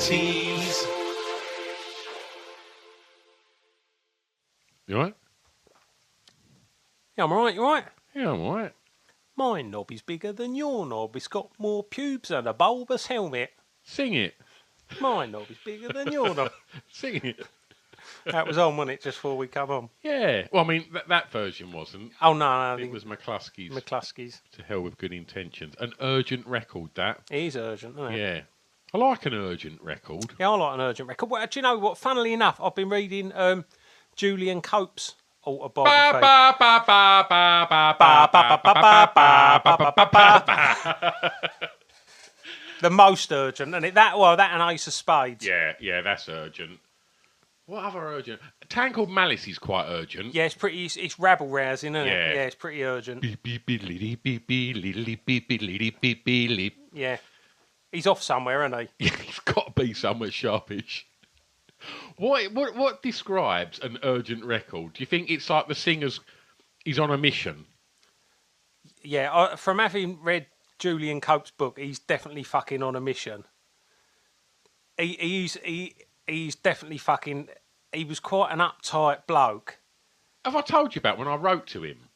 90s. You alright? Yeah, I'm alright, you alright? Yeah, I'm alright. My knob is bigger than your knob. It's got more pubes and a bulbous helmet. Sing it. My knob is bigger than your knob. Sing it. That was on, wasn't it, just before we come on? Yeah. Well, I mean, that version wasn't. Oh, no. It was McCluskey's. McCluskey's. To hell with good intentions. An urgent record, that. It is urgent, isn't it? Yeah. I like an urgent record. Yeah, I like an urgent record. Well, do you know what? Funnily enough, I've been reading Julian Cope's autobiography. The most urgent, and that and Ace of Spades. Yeah, that's urgent. What other urgent? A town called Malice is quite urgent. Yeah, it's rabble rousing, isn't it? Yeah. Yeah, it's pretty urgent. Yeah. He's off somewhere, isn't he? Yeah, he's got to be somewhere sharpish. What describes an urgent record? Do you think it's like the singer's he's on a mission? Yeah, from having read Julian Cope's book, he's definitely fucking on a mission. He's definitely fucking. He was quite an uptight bloke. Have I told you about when I wrote to him?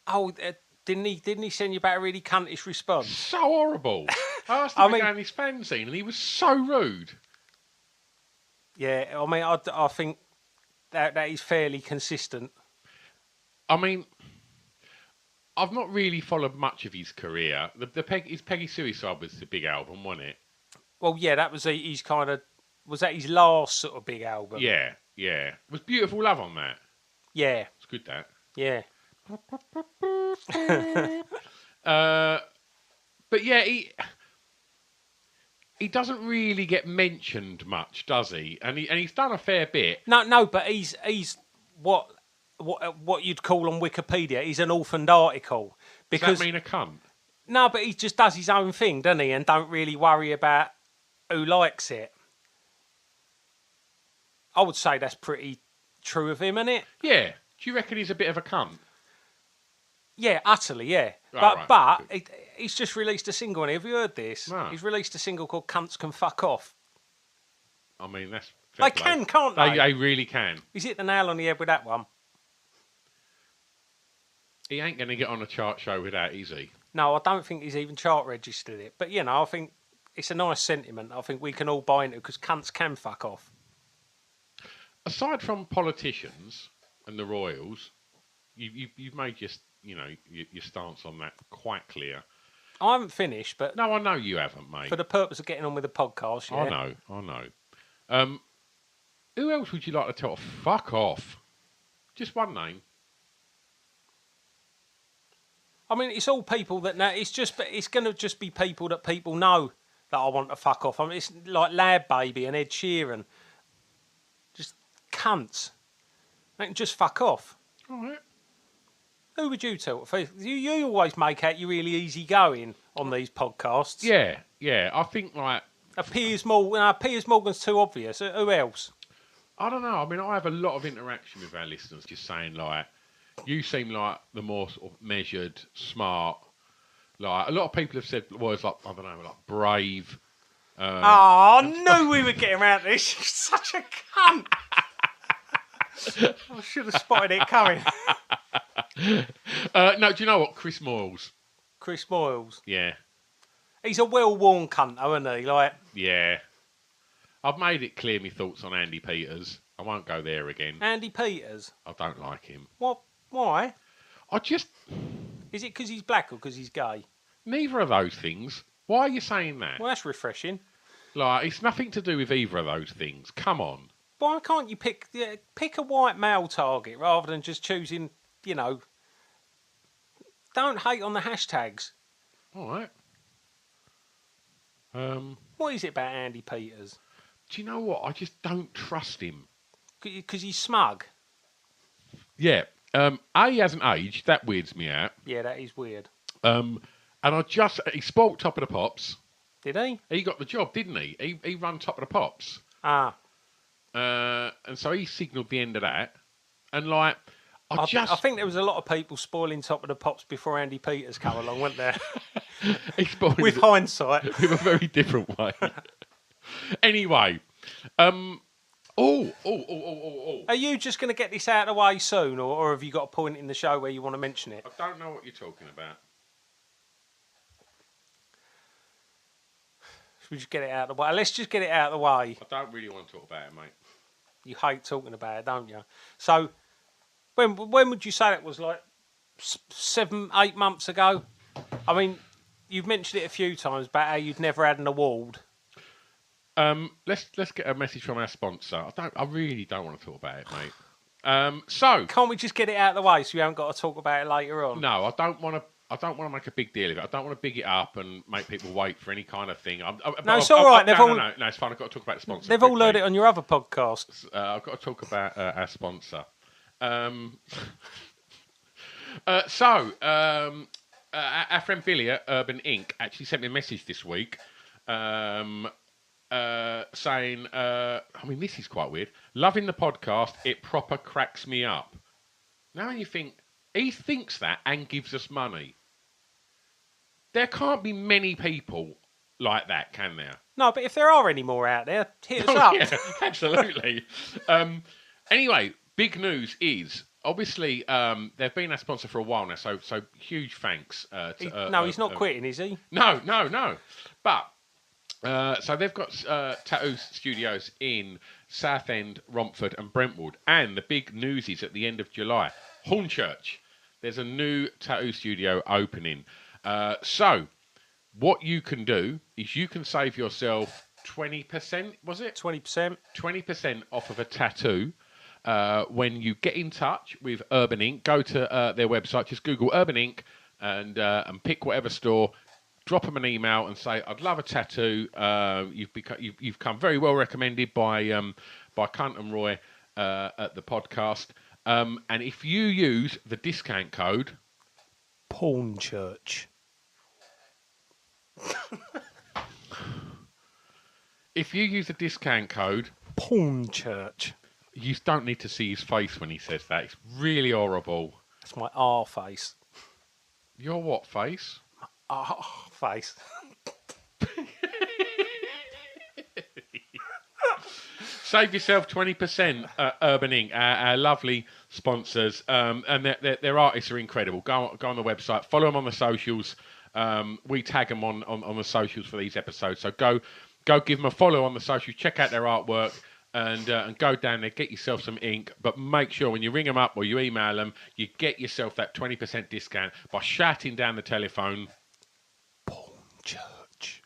Oh, didn't he send you back a really cuntish response? So horrible. I asked him to go in his fanzine, and he was so rude. Yeah, I mean, I think that is fairly consistent. I mean, I've not really followed much of his career. His Peggy Suicide was the big album, wasn't it? Well, yeah, that was his kind of. Was that his last sort of big album? Yeah. Was Beautiful Love on that? Yeah. It's good, that. Yeah. But yeah, he doesn't really get mentioned much, does he? And he's done a fair bit. No, but he's what you'd call on Wikipedia. He's an orphaned article. Because, does that mean a cunt? No, but he just does his own thing, doesn't he? And don't really worry about who likes it. I would say that's pretty true of him, isn't it? Yeah. Do you reckon he's a bit of a cunt? Yeah, utterly, yeah. Oh, but he's just released a single, and have you heard this? No. He's released a single called Cunts Can Fuck Off. I mean, that's... They can, can't they? They really can. He's hit the nail on the head with that one. He ain't going to get on a chart show with that, is he? No, I don't think he's even chart registered it. But, I think it's a nice sentiment. I think we can all buy into it because cunts can fuck off. Aside from politicians and the royals, you've made your stance on that quite clear. I haven't finished, but... No, I know you haven't, mate. For the purpose of getting on with the podcast, yeah. I know. Who else would you like to tell to fuck off? Just one name. I mean, it's all people that know. It's going to just be people that people know that I want to fuck off. I mean, it's like Lab Baby and Ed Sheeran. Just cunts. They can just fuck off. All right. Who would you tell? You always make out you're really easy going on these podcasts. Yeah. I think like Piers Morgan's too obvious. Who else? I don't know. I mean, I have a lot of interaction with our listeners, just saying like, you seem like the more sort of measured, smart. Like a lot of people have said words like I don't know, like brave. I knew we were getting around this. You're such a cunt. I should have spotted it coming. No, do you know what? Chris Moyles. Chris Moyles. Yeah. He's a well-worn cunt, though, isn't he? Like. Yeah. I've made it clear my thoughts on Andy Peters. I won't go there again. Andy Peters? I don't like him. What? Why? Is it because he's black or because he's gay? Neither of those things. Why are you saying that? Well, that's refreshing. Like, it's nothing to do with either of those things. Come on. Why can't you pick a white male target rather than just choosing, Don't hate on the hashtags. All right. What is it about Andy Peters? Do you know what? I just don't trust him. Because he's smug? Yeah. He hasn't aged. That weirds me out. Yeah, that is weird. And he spoilt Top of the Pops. Did he? He got the job, didn't he? He ran Top of the Pops. Ah. And so he signalled the end of that. And like, I think there was a lot of people spoiling Top of the Pops before Andy Peters came along, weren't there? He spoiled with hindsight. With a very different way. Anyway, oh. Are you just going to get this out of the way soon, or have you got a point in the show where you want to mention it? I don't know what you're talking about. Should we just get it out of the way? Let's just get it out of the way. I don't really want to talk about it, mate. You hate talking about it, don't you? So, when would you say that was? Like 7, 8 months ago? I mean, you've mentioned it a few times about how you'd never had an award. Let's get a message from our sponsor. I really don't want to talk about it, mate. So Can't we just get it out of the way so we haven't got to talk about it later on? no, I don't want to make a big deal of it. I don't want to big it up and make people wait for any kind of thing. No, it's all right. No, it's fine. I've got to talk about the sponsor. They've all learned it on your other podcasts. I've got to talk about our sponsor. Our friend Billy at Urban Inc. actually sent me a message this week saying, I mean, this is quite weird. Loving the podcast. It proper cracks me up. Now you think, he thinks that and gives us money. There can't be many people like that, can there? No, but if there are any more out there, hit us up. Yeah, absolutely. Anyway, big news is, obviously, they've been our sponsor for a while now, so huge thanks. He's not quitting, is he? No. But, so they've got tattoo studios in Southend, Romford and Brentwood. And the big news is at the end of July, Hornchurch, there's a new tattoo studio opening. So, what you can do is you can save yourself 20%, was it? 20%. 20% off of a tattoo when you get in touch with Urban Inc. Go to their website, just Google Urban Inc. and pick whatever store. Drop them an email and say, "I'd love a tattoo." You've come very well recommended by Kunt and Roy at the podcast. And if you use the discount code Hornchurch. If you use the discount code Hornchurch. You don't need to see his face when he says that. It's really horrible. That's my R face. Your what face? R face. Save yourself 20% at Urban Inc., our lovely sponsors. And their artists are incredible. Go on the website, follow them on the socials. We tag them on the socials for these episodes. So go give them a follow on the socials, check out their artwork, and go down there, get yourself some ink. But make sure when you ring them up or you email them, you get yourself that 20% discount by shouting down the telephone. Church.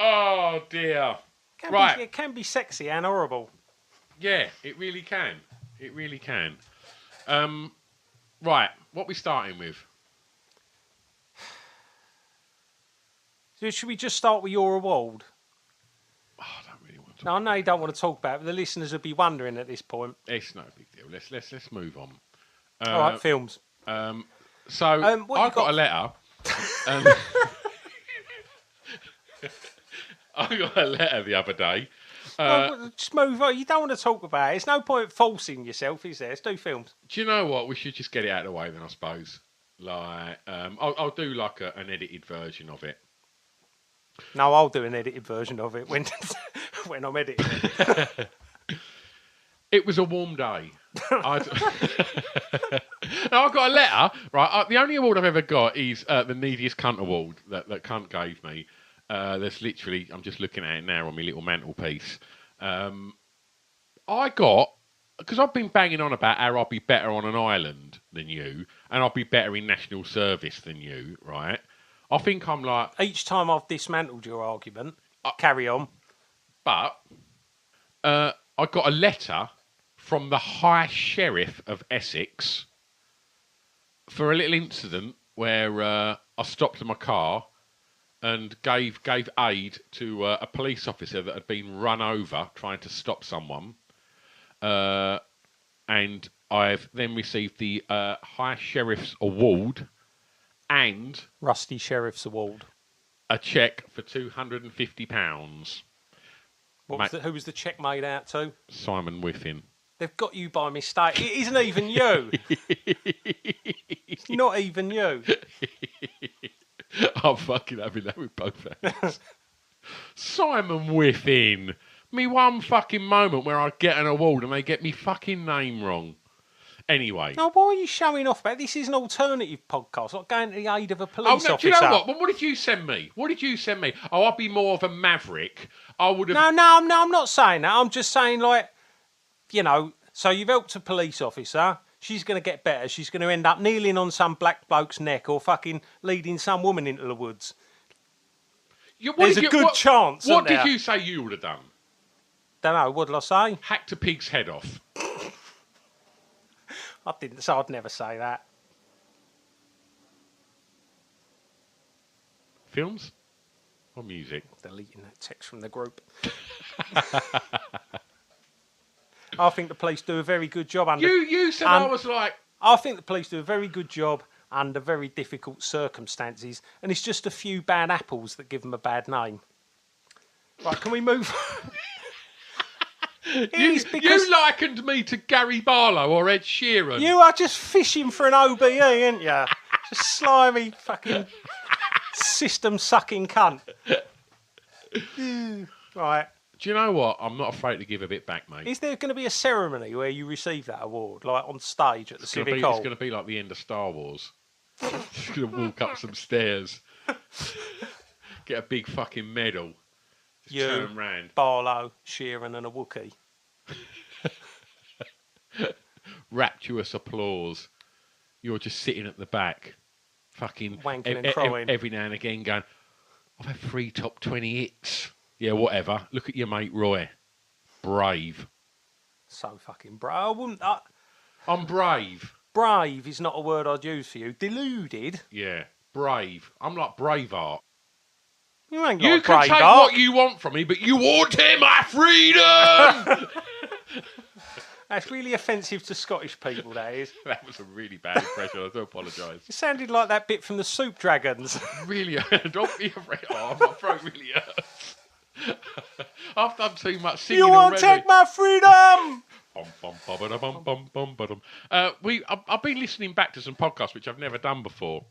Oh dear. It can be sexy and horrible. Yeah, it really can. It really can. Right, what we starting with? So should we just start with your award? Oh, I don't really want to. No, I know you don't want to talk about it, but the listeners would be wondering at this point. It's no big deal. Let's move on. All right, films. So I got a letter. I got a letter the other day. Just move on. You don't want to talk about it. It's no point forcing yourself, is there? Let's do films. Do you know what? We should just get it out of the way then, I suppose. Like, I'll do like an edited version of it. No, I'll do an edited version of it when when I'm editing it. It was a warm day. I got a letter, right? The only award I've ever got is the Neediest Cunt Award that Cunt gave me. There's literally, I'm just looking at it now on my little mantelpiece. I got, because I've been banging on about how I'll be better on an island than you, and I'll be better in national service than you, right? I think I'm like... Each time I've dismantled your argument, carry on. But I got a letter from the High Sheriff of Essex for a little incident where I stopped in my car and gave aid to a police officer that had been run over trying to stop someone. And I've then received the High Sheriff's Award and... Rusty Sheriff's Award. A cheque for £250. Who was the cheque made out to? Simon Whiffin. They've got you by mistake. It isn't even you. It's not even you. I'm fucking having that with both hands. Simon Whiffin. Me one fucking moment where I get an award and they get me fucking name wrong. Anyway. Now, why are you showing off about this? Is an alternative podcast, like going to the aid of a police officer. Do you know what? Well, what did you send me? Oh, I'd be more of a maverick. I would have... No, I'm not saying that. I'm just saying, like, so you've helped a police officer. She's going to get better. She's going to end up kneeling on some black bloke's neck or fucking leading some woman into the woods. There's a good chance. What did you say you would have done? Don't know. What did I say? Hacked a pig's head off. I didn't, so I'd never say that. Films or music? Deleting that text from the group. I think the police do a very good job under... You said I was like... I think the police do a very good job under very difficult circumstances, and it's just a few bad apples that give them a bad name. Right, can we move... You likened me to Gary Barlow or Ed Sheeran. You are just fishing for an OBE, aren't you? Just slimy fucking system-sucking cunt. Right. Do you know what? I'm not afraid to give a bit back, mate. Is there going to be a ceremony where you receive that award, like on stage at the Civic Hall? It's going to be like the end of Star Wars. Just going to walk up some stairs, get a big fucking medal. You, turn round. Barlow, Sheeran and a Wookiee. Rapturous applause. You're just sitting at the back, fucking wanking and crying. Every now and again going, I've had 3 top 20 hits. Yeah, whatever. Look at your mate Roy. Brave. So fucking brave. I wouldn't... I'm brave. Brave is not a word I'd use for you. Deluded? Yeah, brave. I'm like Braveheart. You ain't You like can Braveheart. take what you want from me, but you won't take my freedom! That's really offensive to Scottish people, that is. That was a really bad impression. I do apologise. It sounded like that bit from the Soup Dragons. Really, don't be afraid. Oh, my throat really hurts. I've done too much singing You won't already. take my freedom! I've been listening back to some podcasts which I've never done before.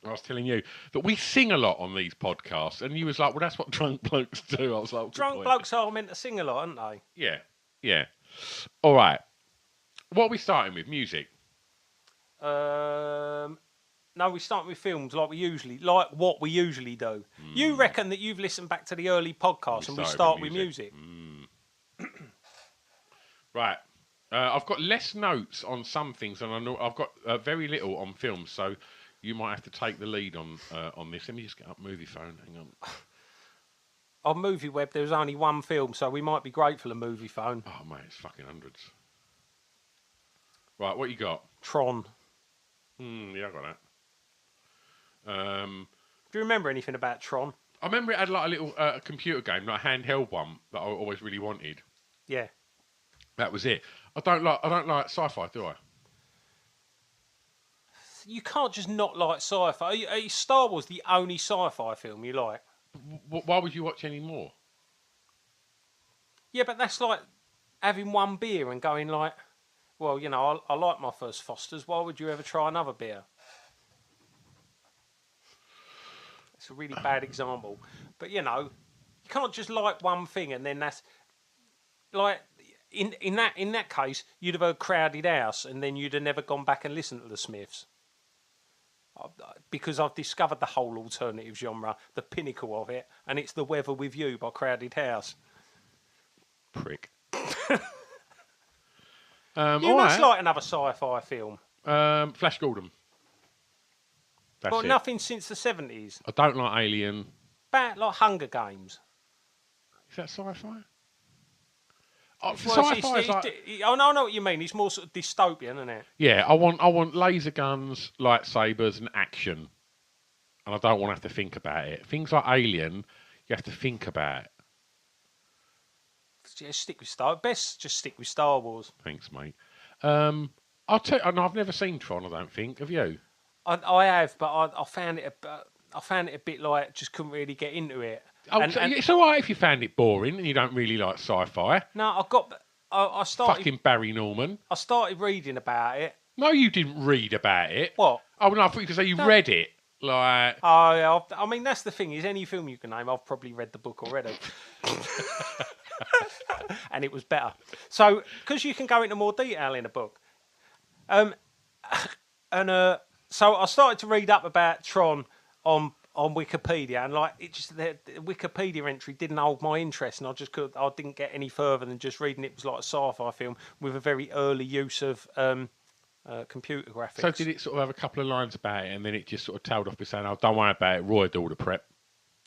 I was telling you that we sing a lot on these podcasts, and you was like, well, that's what drunk blokes do. I was like, drunk blokes are meant to sing a lot, aren't they? Yeah. All right. What are we starting with? Music? No, we start with films like what we usually do. You reckon that you've listened back to the early podcasts and we start with music? Right. I've got less notes on some things, and I know I've got very little on films, so you might have to take the lead on this. Let me just get up Movie Phone. Hang on. On Movie Web, there was only one film, so we might be grateful of Movie Phone. Oh, mate, it's fucking hundreds. Right, what you got? Tron. Yeah, I got that. Do you remember anything about Tron? I remember it had like a little computer game, like a handheld one that I always really wanted. Yeah. That was it. I don't like sci-fi, do I? You can't just not like sci-fi. Is Star Wars the only sci-fi film you like? Why would you watch any more? Yeah, but that's like having one beer and going like, well, I like my first Foster's. Why would you ever try another beer? It's a really bad example. But, you can't just like one thing and then that's... Like, in that case, you'd have heard Crowded House and then you'd have never gone back and listened to the Smiths. Because I've discovered the whole alternative genre, the pinnacle of it, and it's The Weather With You by Crowded House. Prick. You must like another sci-fi film. Flash Gordon. That's But it. nothing since the 70s. I don't like Alien. About like Hunger Games. Is that sci-fi? Well, Sci-fi is like... I know what you mean. It's more sort of dystopian, isn't it? Yeah, I want laser guns, lightsabers, and action. And I don't want to have to think about it. Things like Alien, you have to think about it. Yeah, best just stick with Star Wars. Thanks, mate. I'll tell you, I've never seen Tron, I don't think. Have you? I have, but I found it a bit like just couldn't really get into it. It's all right if you found it boring and you don't really like sci-fi. No, I started. Fucking Barry Norman. I started reading about it. No, you didn't read about it. What? Oh no, I thought you could say you read it. Like, Oh, yeah, I mean, that's the thing. Is any film you can name, I've probably read the book already, and it was better. So, because you can go into more detail in a book, so I started to read up about Tron on Wikipedia, and like it just the Wikipedia entry didn't hold my interest, and I didn't get any further than just reading it was like a sci-fi film with a very early use of computer graphics. so did it sort of have a couple of lines about it, and then it just sort of tailed off by saying, "Oh, don't worry about it. Roy do all the prep."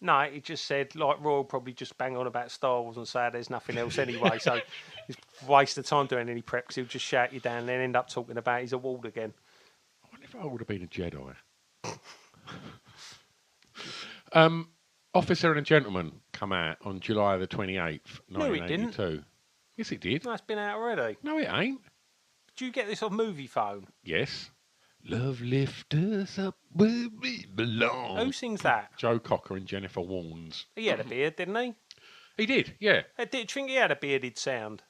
No, it just said, like, Roy will probably just bang on about Star Wars and say there's nothing else anyway, so it's a waste of time doing any prep because he'll just shout you down and then end up talking about his award again. I wonder if I would have been a Jedi. Officer and Gentleman come out on July the 28th, No, it 1982. Yes, it did. No, it's been out already. No, it ain't. Did you get this on movie phone? Yes. Love lift us up where we belong. Who sings that? Joe Cocker and Jennifer Warnes. He had a beard, didn't he? He did, yeah. Do you think he had a bearded sound?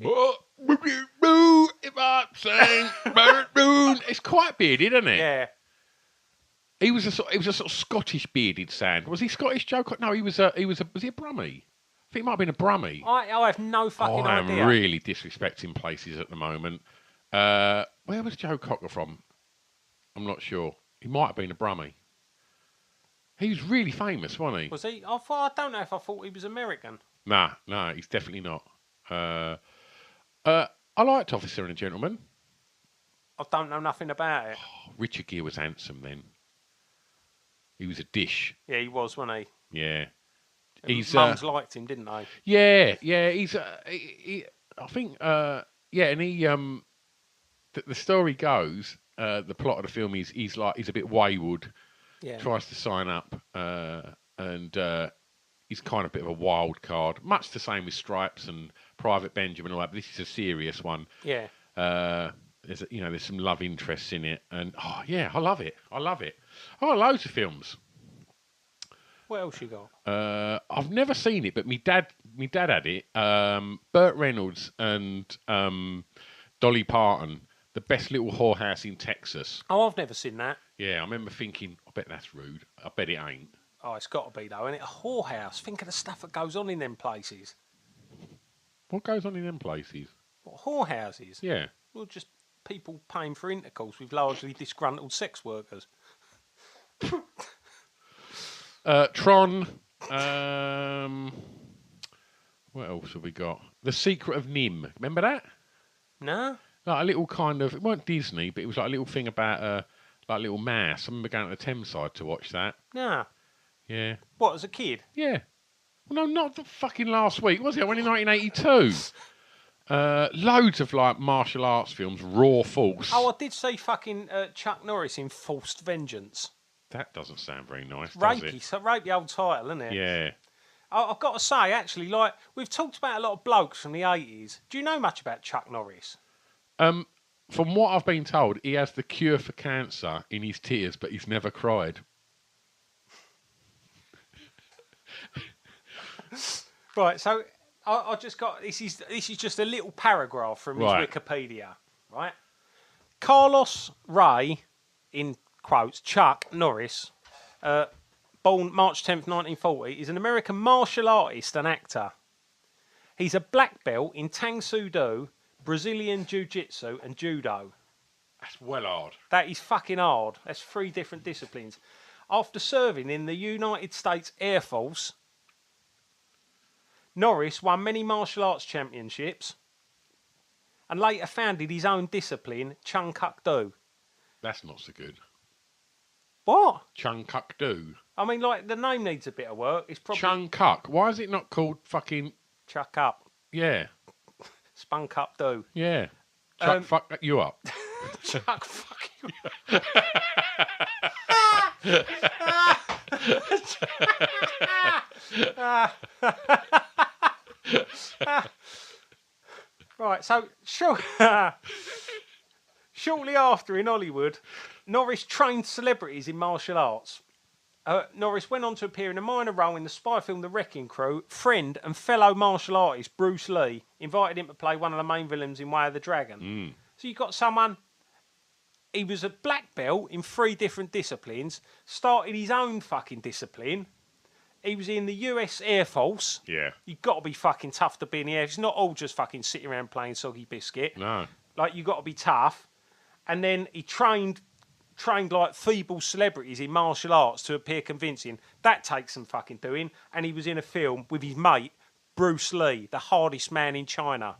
What would you do if I sang Moon? It's quite bearded, isn't it? Yeah. It was a sort of Scottish bearded sound. Was he Scottish, Joe Cocker? No, was he a Brummie? I think he might have been a Brummie. I have no fucking idea. I'm really disrespecting places at the moment. Where was Joe Cocker from? I'm not sure. He might have been a Brummie. He was really famous, wasn't he? Was he? I don't know if I thought he was American. Nah, he's definitely not. I liked Officer and a Gentleman. I don't know nothing about it. Oh, Richard Gere was handsome then. He was a dish. Yeah, he was, wasn't he? Yeah. Mums liked him, didn't they? Yeah. He's. I think. Yeah, and he. The story goes. The plot of the film is he's a bit wayward. Yeah. Tries to sign up, and he's kind of a bit of a wild card. Much the same with Stripes and Private Benjamin and all that. But this is a serious one. Yeah. There's some love interests in it, and I love it. I got loads of films. What else you got? I've never seen it, but me dad had it. Burt Reynolds and Dolly Parton, The Best Little Whorehouse in Texas. Oh, I've never seen that. Yeah, I remember thinking, I bet that's rude. I bet it ain't. Oh, it's got to be though, isn't it? A whorehouse. Think of the stuff that goes on in them places. What goes on in them places? What, whorehouses? Yeah. Well, just people paying for intercourse with largely disgruntled sex workers. Tron. What else have we got? The Secret of Nim. Remember that? No. Like a little kind of. It wasn't Disney, but it was like a little thing about like a little mouse. I remember going to the Thames side to watch that. No. Yeah. What, as a kid? Yeah. Well, no, not the fucking last week, was it? I went in 1982. Loads of like martial arts films, Raw Force. Oh, I did see fucking Chuck Norris in Forced Vengeance. That doesn't sound very nice, does Rapey, it? so rapey old title, isn't it? Yeah. I've got to say, actually, like we've talked about a lot of blokes from the 80s. Do you know much about Chuck Norris? From what I've been told, he has the cure for cancer in his tears, but he's never cried. Right, so I just got this is just a little paragraph from his Wikipedia, right? Carlos Ray, in quotes, Chuck Norris, born March 10th, 1940, is an American martial artist and actor. He's a black belt in Tang Soo Do, Brazilian Jiu-Jitsu and Judo. That's well hard. That is fucking hard. That's 3 different disciplines. After serving in the United States Air Force, Norris won many martial arts championships and later founded his own discipline, Chung Kuk Do. That's not so good. What? Chung Kuk Do. I mean, like, the name needs a bit of work. It's probably... Chung Kuk. Why is it not called fucking... Chuck up. Yeah. Spunk up do. Yeah. Chuck fuck you up. Chuck fuck you up. Right, so shortly after in Hollywood, Norris trained celebrities in martial arts. Norris went on to appear in a minor role in the spy film The Wrecking Crew. Friend and fellow martial artist Bruce Lee invited him to play one of the main villains in Way of the Dragon. So you got someone. He was a black belt in 3 different disciplines. Started his own fucking discipline. He was in the US Air Force. Yeah. You've got to be fucking tough to be in the air. It's not all just fucking sitting around playing soggy biscuit. No. Like, you've got to be tough. And then he trained like feeble celebrities in martial arts to appear convincing. That takes some fucking doing. And he was in a film with his mate, Bruce Lee, the hardest man in China.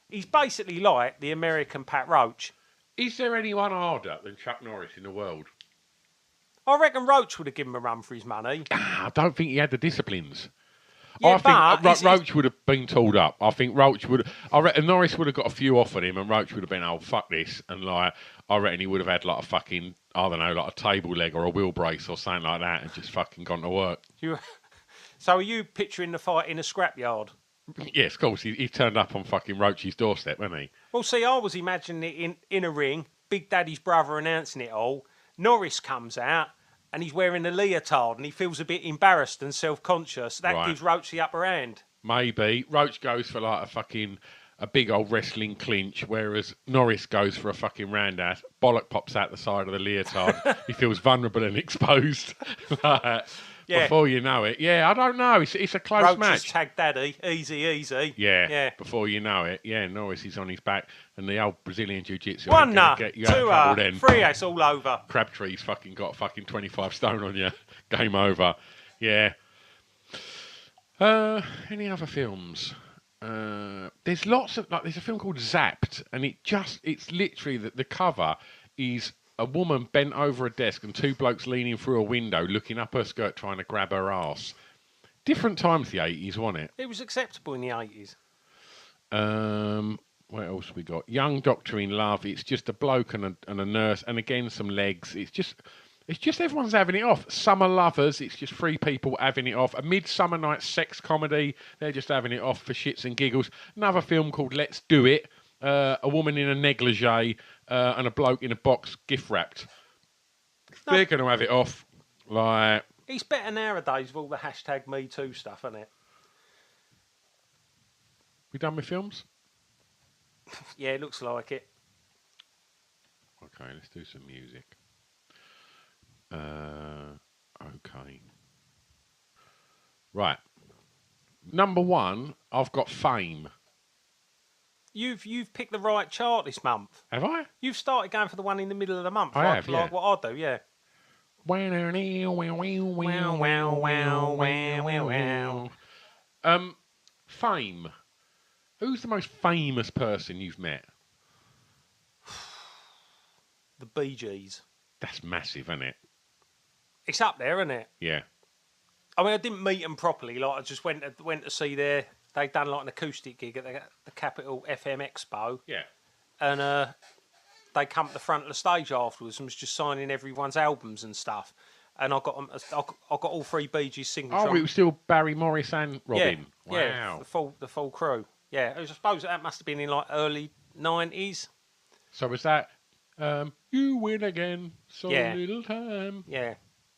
He's basically like the American Pat Roach. Is there anyone harder than Chuck Norris in the world? I reckon Roach would have given him a run for his money. I don't think he had the disciplines. Yeah, I think Roach would have been tooled up. I think Roach would. I reckon Norris would have got a few off at him, and Roach would have been, "Oh fuck this," and like I reckon he would have had like a fucking, I don't know, like a table leg or a wheel brace or something like that, and just fucking gone to work. So are you picturing the fight in a scrapyard? Yes, of course. He turned up on fucking Roach's doorstep, wasn't he? Well, see, I was imagining it in a ring, Big Daddy's brother announcing it all. Norris comes out. And he's wearing a leotard and he feels a bit embarrassed and self-conscious. That gives Roach the upper hand. Maybe. Roach goes for like a big old wrestling clinch, whereas Norris goes for a fucking roundass. Bollock pops out the side of the leotard. He feels vulnerable and exposed. Before you know it. Yeah, I don't know. It's a close Roach match. Roach tag daddy. Easy. Yeah. Before you know it. Yeah, Norris is on his back. And the old Brazilian Jiu-Jitsu. 1, get you 2, 3, it's all over. Crabtree's fucking got fucking 25 stone on you. Game over. Yeah. Any other films? There's lots of, there's a film called Zapped. And it's literally the cover is a woman bent over a desk and 2 blokes leaning through a window, looking up her skirt, trying to grab her ass. Different times, the 80s, wasn't it? It was acceptable in the 80s. What else we got? Young Doctor in Love. It's just a bloke and a nurse, and again some legs. It's just everyone's having it off. Summer Lovers. It's just 3 people having it off. A Midsummer Night sex comedy. They're just having it off for shits and giggles. Another film called Let's Do It. A woman in a negligee and a bloke in a box gift wrapped. No. They're going to have it off. Like, it's better nowadays with all the hashtag Me Too stuff, isn't it? We done with films? Yeah, it looks like it. Okay, let's do some music. Okay. Right. Number 1, I've got Fame. You've picked the right chart this month. Have I? You've started going for the one in the middle of the month. I have, like what I do, yeah. Fame. Who's the most famous person you've met? The Bee Gees. That's massive, isn't it? It's up there, isn't it? Yeah. I mean, I didn't meet them properly. Like, I just went to see they'd done like an acoustic gig at the Capital FM Expo. Yeah. And they come to the front of the stage afterwards and was just signing everyone's albums and stuff. And I got all 3 Bee Gees signature. Oh, it was still Barry Morris and Robin. Yeah, wow. Yeah, the full crew. Yeah, I suppose that must have been in like early 90s. So was that You Win Again, So Little Time? Yeah.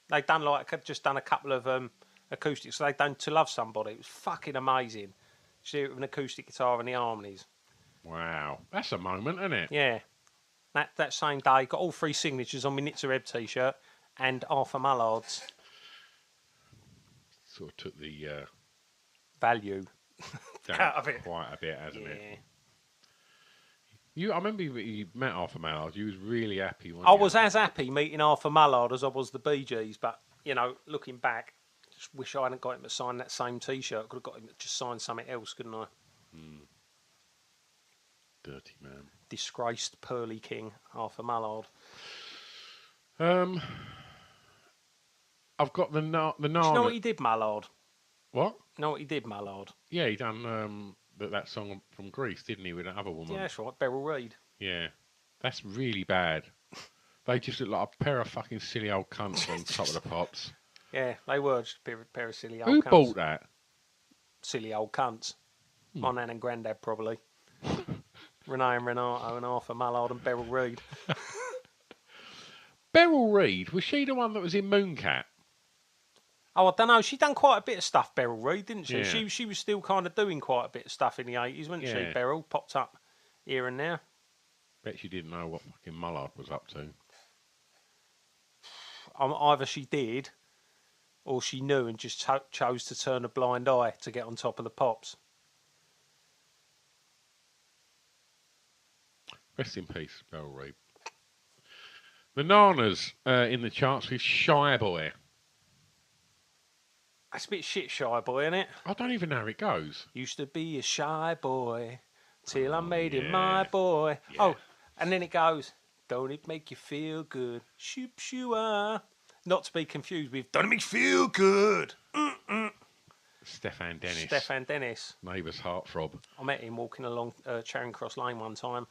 They'd done just done a couple of acoustics. So they'd done To Love Somebody. It was fucking amazing. Just hear it with an acoustic guitar and the harmonies. Wow. That's a moment, isn't it? Yeah. That same day, got all 3 signatures on my Nitzer Ebb t-shirt and Arthur Mallard's. Sort of took the value out of it. Quite a bit, hasn't it? I remember you met Arthur Mallard. You was really happy. I was as happy meeting Arthur Mallard as I was the Bee Gees, but looking back, just wish I hadn't got him to sign that same T-shirt. Could have got him to just sign something else, couldn't I? Dirty man. Disgraced Pearly King, Arthur Mallard. I've got the Nana. Do you know what he did, Mallard? What? You know what he did, Mallard? Yeah, he done that song from Greece, didn't he, with that other woman? Yeah, that's right, Beryl Reid. Yeah, that's really bad. They just look like a pair of fucking silly old cunts on top of the pops. Yeah, they were just a pair of silly old cunts. Who bought that? Silly old cunts. My nan and granddad, probably. Renee and Renato and Arthur Mallard and Beryl Reid. Beryl Reid, was she the one that was in Mooncat? Oh, I don't know. She done quite a bit of stuff, Beryl Reid, didn't she? Yeah. She was still kind of doing quite a bit of stuff in the 80s, wasn't she? Yeah. Beryl popped up here and there. Bet she didn't know what fucking Mullard was up to. Either she did, or she knew and just chose to turn a blind eye to get on top of the pops. Rest in peace, Beryl Reid. Bananas in the charts with Shy Boy. That's a bit shit, Shy Boy, isn't it? I don't even know how it goes. Used to be a shy boy till I made him yeah. my boy. Yeah. Oh, and then it goes, don't it make you feel good? Shoop shoo-ah. Not to be confused with, don't it make you feel good? Stefan Dennis. Stefan Dennis. Neighbour's heartthrob. I met him walking along Charing Cross Lane one time,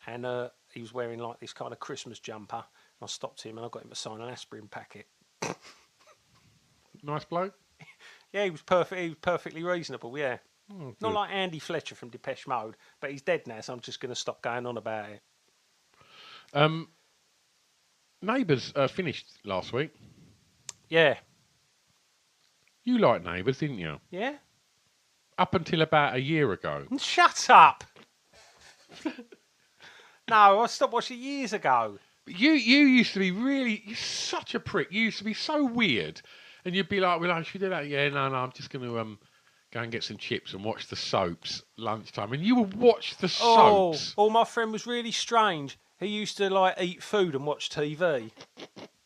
and he was wearing like this kind of Christmas jumper. And I stopped him and I got him to sign an aspirin packet. Nice bloke. Yeah, he was perfect. He was perfectly reasonable. Yeah, Oh, not good. like Andy Fletcher from Depeche Mode, but he's dead now, so I'm just going to stop going on about it. Neighbours finished last week. Yeah, You liked Neighbours, didn't you? yeah. Up until about a year ago. Shut up. No, I stopped watching years ago. You used to be you're such a prick. You used to be so weird. And you'd be like, well, should we do that? Yeah, no, I'm just going to go and get some chips and watch the soaps lunchtime. And you would watch the soaps. Oh, my friend was really strange. He used to like eat food and watch TV.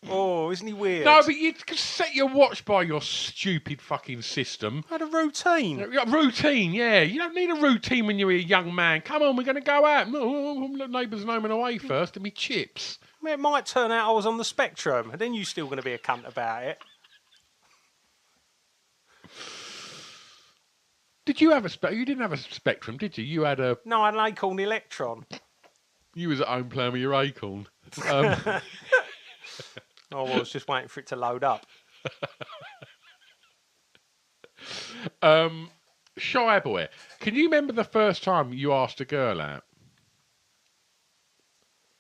Oh, isn't he weird? No, but you could set your watch by your stupid fucking system. I had a routine. Routine, yeah. You don't need a routine when you're a young man. Come on, we're going to go out. Neighbours home and away first and me chips. I mean, it might turn out I was on the spectrum, and then you're still going to be a cunt about it. Did you have you didn't have a Spectrum, did you? You had a... No, I had an Acorn Electron. You was at home playing with your Acorn. I was just waiting for it to load up. Shy Boy, can you remember the first time you asked a girl out?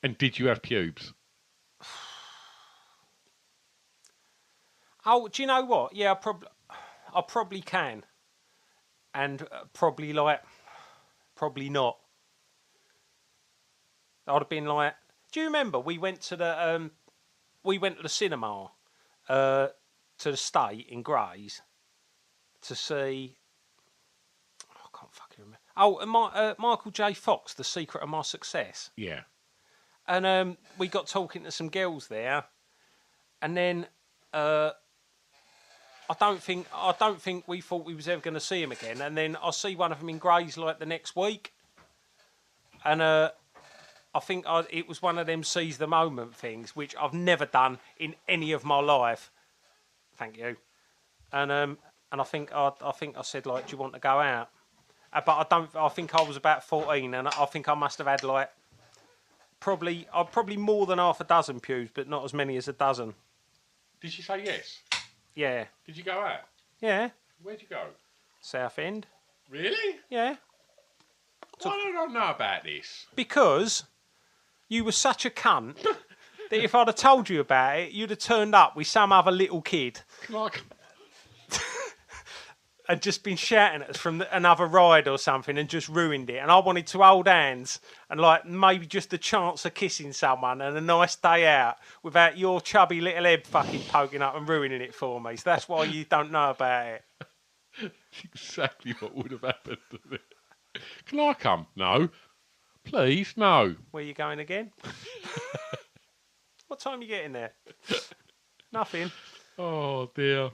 And did you have pubes? Oh, do you know what? Yeah, I probably can. And probably not. I'd have been like, do you remember we went to the cinema to the State in Grays to see, I can't fucking remember. Oh, and Michael J. Fox, The Secret of My Success. Yeah. And we got talking to some girls there, and then I don't think we thought we was ever going to see him again. And then I see one of them in Grays like the next week, and I think it was one of them seize the moment things, which I've never done in any of my life. Thank you. And I think I said like, do you want to go out? But I think I was about 14, and I think I must have had like probably more than half a dozen pubes, but not as many as a dozen. Did she say yes? Yeah. Did you go out? Yeah. Where'd you go? Southend. Really? Yeah. Why don't I know about this? Because you were such a cunt that if I'd have told you about it, you'd have turned up with some other little kid Like, and just been shouting at us from another ride or something and just ruined it. And I wanted to hold hands and like maybe just a chance of kissing someone and a nice day out without your chubby little head fucking poking up and ruining it for me. So that's why you don't know about it. that's exactly what would have happened to me. Can I come? No. Please, no. Where you going again? What time are you getting there? Nothing. Oh, dear.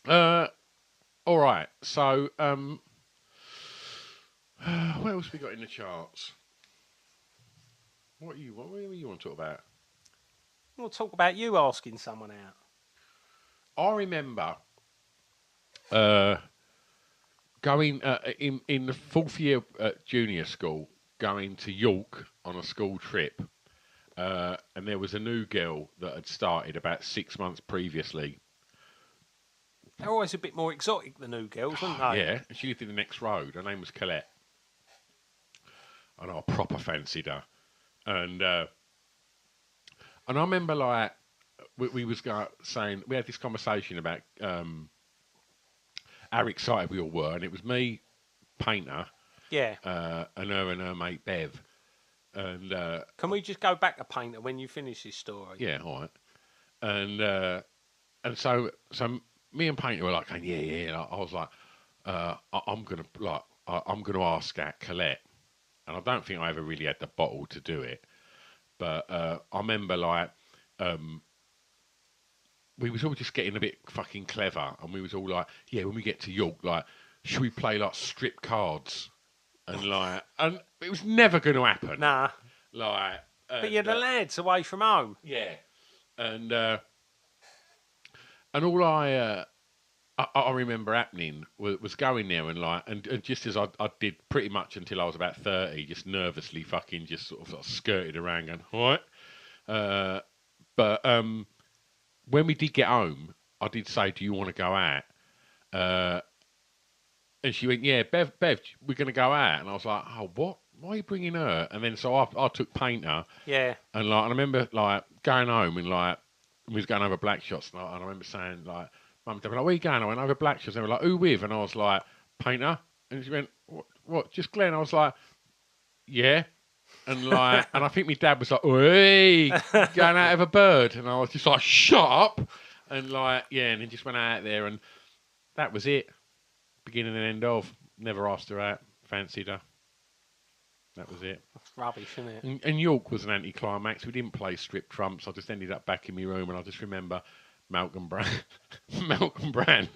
All right. So, what else we got in the charts? What do you want to talk about? We'll talk about you asking someone out. I remember going in the fourth year at junior school, going to York on a school trip, and there was a new girl that had started about 6 months previously. They're always a bit more exotic, the new girls, aren't they? Yeah, and she lived in the next road. Her name was Colette. And I proper fancied her. And And I remember like we was saying we had this conversation about how excited we all were, and it was me, Painter, Yeah. and her mate Bev, and Can we just go back to Painter when you finish this story? yeah, all right, and so me and Painter were like, going, yeah. Like, I was like, I'm gonna ask at Colette, and I don't think I ever really had the bottle to do it, but I remember like. We was all just getting a bit fucking clever, and we was all like, yeah, when we get to York, like, should we play like strip cards? And like, and it was never going to happen. Nah. Like, But you're the lads away from home. yeah, and all I remember happening was going there and like, and just as I did pretty much until I was about 30, just nervously fucking just sort of skirted around going, all right, but when we did get home, I did say, do you want to go out? And she went, yeah, Bev, we're going to go out. And I was like, oh, what? Why are you bringing her? And then so I took Painter. Yeah. And like, I remember like going home and like, we was going over black shots. And I remember saying like, Mum and Dad were like, where are you going? I went over black shots. And they were like, who with? And I was like, Painter. And she went, what? Just Glenn? I was like, yeah. And like, and I think my dad was like, "Oi, going out of a bird," and I was just like, "Shut up!" And like, yeah, and then just went out there, and that was it. Beginning and end of. Never asked her out, fancied her. That was it. That's rubbish, isn't it? And York was an anticlimax. We didn't play strip trumps. I just ended up back in my room, and I just remember Malcolm Brand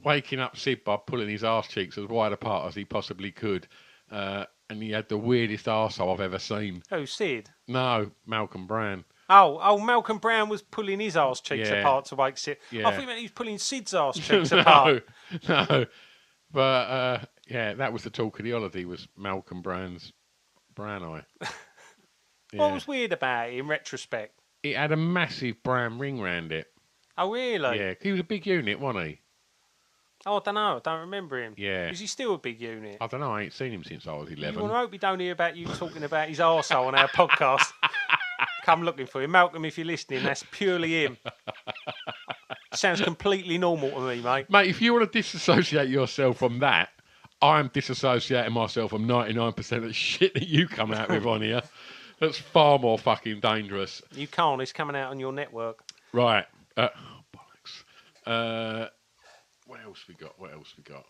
waking up Sid by pulling his arse cheeks as wide apart as he possibly could. And he had the weirdest arsehole I've ever seen. Oh, Sid? No, Malcolm Brand. Oh, Malcolm Brown was pulling his arse cheeks apart to wake Sid. Yeah. I think he was pulling Sid's arse cheeks apart. No. But, yeah, that was the talk of the holiday, was Malcolm Brand's brown eye. Yeah. What was weird about it in retrospect? It had a massive brown ring round it. Oh, really? Yeah, he was a big unit, wasn't he? Oh, I don't know. I don't remember him. Yeah. Is he still a big unit? I don't know. I ain't seen him since I was 11. Well, I hope we don't hear about you talking about his arsehole on our podcast. Come looking for him. Malcolm, if you're listening, that's purely him. Sounds completely normal to me, mate. Mate, if you want to disassociate yourself from that, I'm disassociating myself from 99% of the shit that you come out with on here. That's far more fucking dangerous. You can't. It's coming out on your network. Right. Bollocks. What else we got?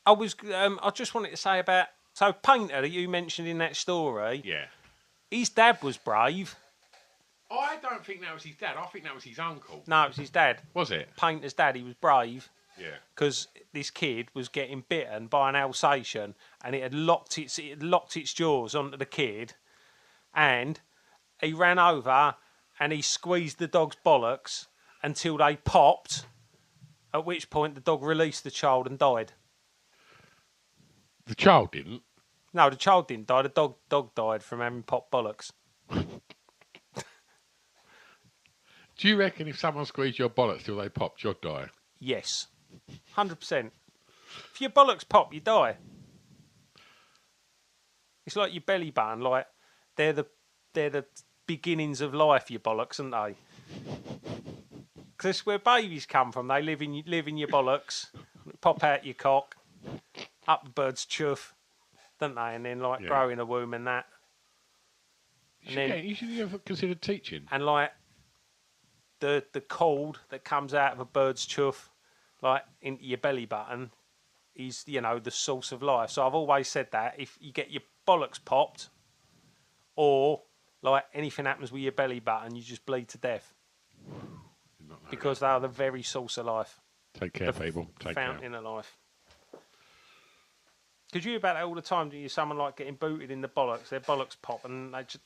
I just wanted to say about... So, Painter, that you mentioned in that story... Yeah. His dad was brave. I don't think that was his dad. I think that was his uncle. No, it was his dad. Was it? Painter's dad, he was brave. Yeah. Because this kid was getting bitten by an Alsatian and it had locked its jaws onto the kid, and he ran over and he squeezed the dog's bollocks until they popped, at which point the dog released the child and died. The child didn't? No, the child didn't die. The dog died from having popped bollocks. Do you reckon if someone squeezed your bollocks till they popped, you'd die? Yes. 100%. If your bollocks pop, you die. It's like your belly button. Like they're the beginnings of life. Your bollocks, aren't they? Because that's where babies come from. They live in your bollocks, pop out your cock, up the bird's chuff, don't they? And then grow in a womb and that. You should have considered teaching. And like the cord that comes out of a bird's chuff, like into your belly button, is the source of life. So I've always said that if you get your bollocks popped, or like anything happens with your belly button, you just bleed to death. Because they are the very source of life. Take care, people. Take care. Fountain of life. Because you hear about that all the time, do you? Someone like getting booted in the bollocks, their bollocks pop, and that's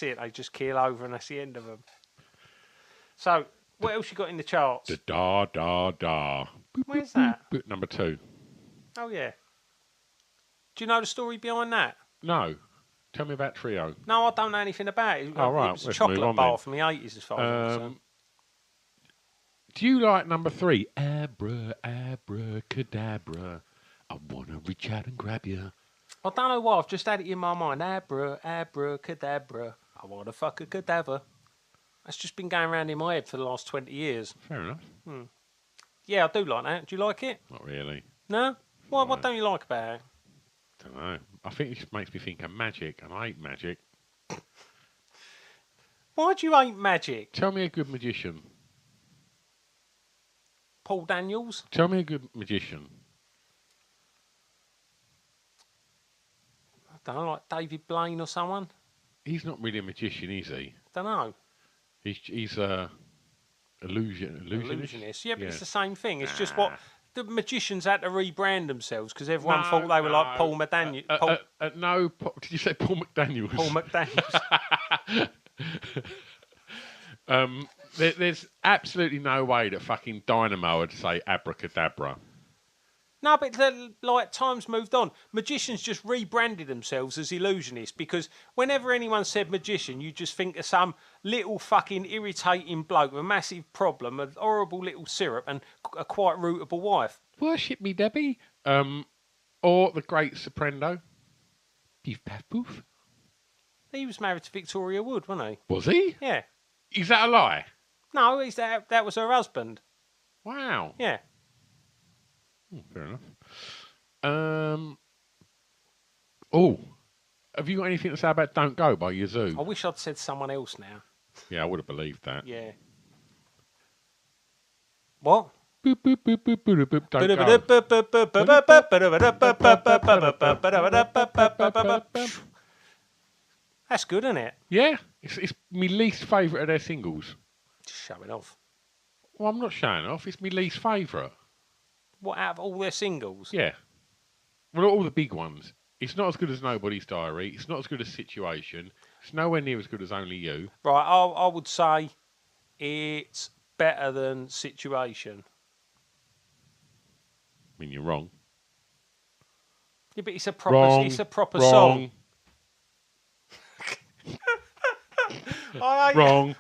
it. They just keel over, and that's the end of them. So, what else you got in the charts? The da da da. Where's that? Number 2. Oh yeah. Do you know the story behind that? No. Tell me about Trio. No, I don't know anything about it. Oh, right. It was a Let's chocolate move on bar then. from the 80s, as far as I'm concerned. Do you like number 3? Abra, abracadabra. I want to reach out and grab you. I don't know why, I've just had it in my mind. Abracadabra. I want to fuck a cadaver. That's just been going around in my head for the last 20 years. Fair enough. Yeah, I do like that. Do you like it? Not really. No? What don't you like about it? Don't know. I think it just makes me think of magic, and I hate magic. Why do you hate magic? Tell me a good magician. Paul Daniels? Tell me a good magician. I don't know, like David Blaine or someone? He's not really a magician, is he? Don't know. He's a illusionist. Yeah, but it's the same thing. It's just what the magicians had to rebrand themselves because everyone thought they were like Paul McDaniel. Did you say Paul McDaniels? Paul McDaniels. There's absolutely no way that fucking Dynamo would say abracadabra. No, but like times moved on. Magicians just rebranded themselves as illusionists because whenever anyone said magician, you just think of some little fucking irritating bloke with a massive problem, a horrible little syrup, and a quite rootable wife. Worship me, Debbie. Or the great Soprendo. Beef Paff Poof. He was married to Victoria Wood, wasn't he? Was he? Yeah. Is that a lie? No, that was her husband. Wow. Yeah. Fair enough. Have you got anything to say about Don't Go by Yazoo? I wish I'd said someone else now. Yeah, I would have believed that. Yeah. What? Boop, boop, boop, boop, boop, boop, don't go. That's good, isn't it? Yeah, it's my least favourite of their singles. Just showing off. Well, I'm not showing off. It's my least favourite. What, out of all their singles? Yeah. Well, all the big ones. It's not as good as Nobody's Diary. It's not as good as Situation. It's nowhere near as good as Only You. Right, I would say it's better than Situation. I mean, you're wrong. Yeah, but it's a proper song. Wrong.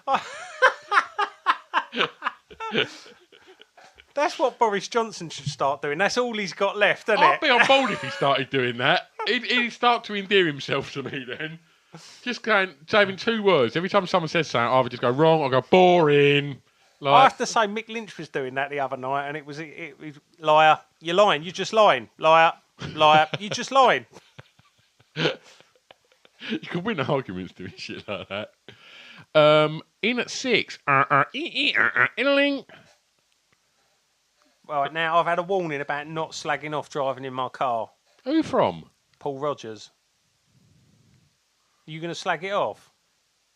That's what Boris Johnson should start doing. That's all he's got left, isn't I'd it? be on board if he started doing that. He'd start to endear himself to me then. Just saving 2 words. Every time someone says something, I would just go wrong or go boring. Like, I have to say, Mick Lynch was doing that the other night, and it was liar. You're lying. You're just lying. Liar. Liar. You're just lying. You can win arguments doing shit like that. In at 6. Right, now I've had a warning about not slagging off driving in my car. Who from? Paul Rogers. Are you going to slag it off?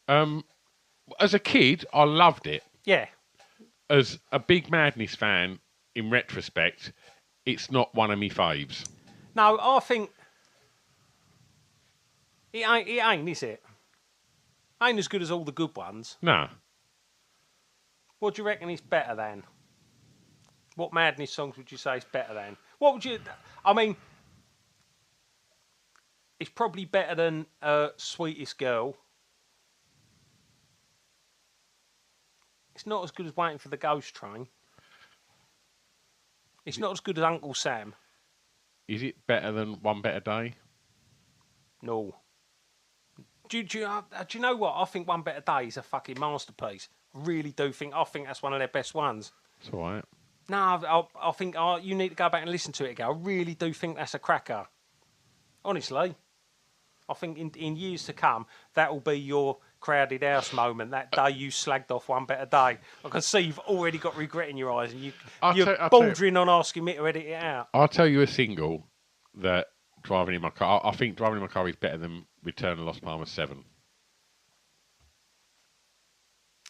As a kid, I loved it. Yeah. As a big Madness fan, in retrospect, it's not one of me faves. No, I think it ain't, is it? Ain't as good as all the good ones. No. What do you reckon is better than? What Madness songs would you say is better than? What would you... I mean, it's probably better than Sweetest Girl. It's not as good as Waiting for the Ghost Train. It's not as good as Uncle Sam. Is it better than One Better Day? No. Do you know what? I think One Better Day is a fucking masterpiece. I really do think. I think that's one of their best ones. It's all right. No, I think you need to go back and listen to it again. I really do think that's a cracker. Honestly. I think in years to come, that will be your crowded house moment. That day you slagged off One Better Day. I can see you've already got regret in your eyes, and you're bouldering on asking me to edit it out. I'll tell you a single that driving in my car. I think driving in my car is better than Return of Lost Palmer 7.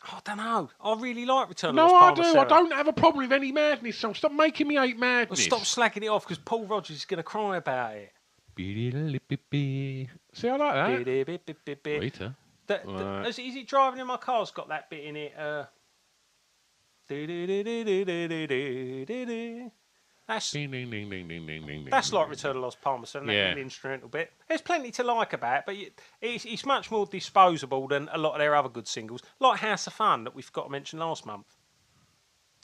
I don't know. I really like Return of No, Lost I Palmer do. 7. I don't have a problem with any Madness song. Stop making me hate Madness. Well, stop slagging it off because Paul Rogers is going to cry about it. See, I like that. Waiter. Is it Driving in My Car's got that bit in it? That's Ding, ding, ding, ding, ding, ding, ding. That's like Return of Lost Palmer, so that Yeah. little instrumental bit. There's plenty to like about it, but it's much more disposable than a lot of their other good singles, like House of Fun that we forgot to mention last month.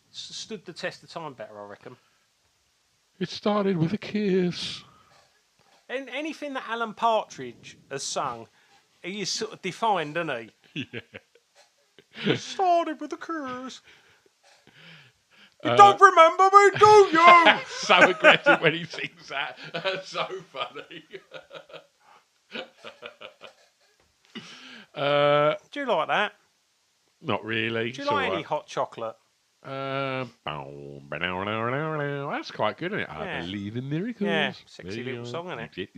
Stood the test of time better, I reckon. It started with a kiss. And anything that Alan Partridge has sung, he is sort of defined, isn't he? Yeah. Started with the curse. You don't remember me, do you? So aggressive when he sings that. That's so funny. Do you like that? Not really. Do you like any hot chocolate? That's quite good, isn't it? Yeah. I believe in miracles. Yeah, sexy little song, isn't it?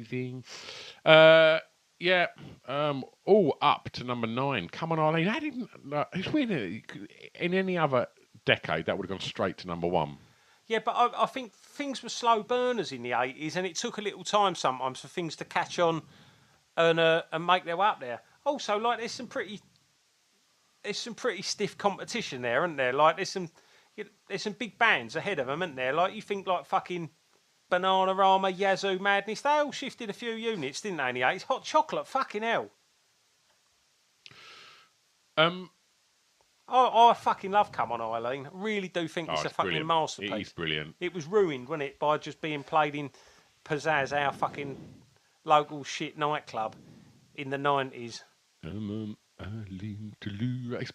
Yeah. All up to number 9. Come on, Eileen. How didn't? It's weird. In any other decade, that would have gone straight to number 1. Yeah, but I think things were slow burners in the 80s, and it took a little time sometimes for things to catch on and make their way up there. Also, like there's some pretty stiff competition there, isn't there? Like there's some big bands ahead of them, isn't there? Like you think like fucking Bananarama, Yazoo Madness, they all shifted a few units, didn't they? In the 80s, Hot Chocolate, fucking hell. I fucking love Come On Eileen. I really do think it's a fucking brilliant. masterpiece. It is brilliant. It was ruined, wasn't it, by just being played in Pizzazz, our fucking local shit nightclub in the 90s. It's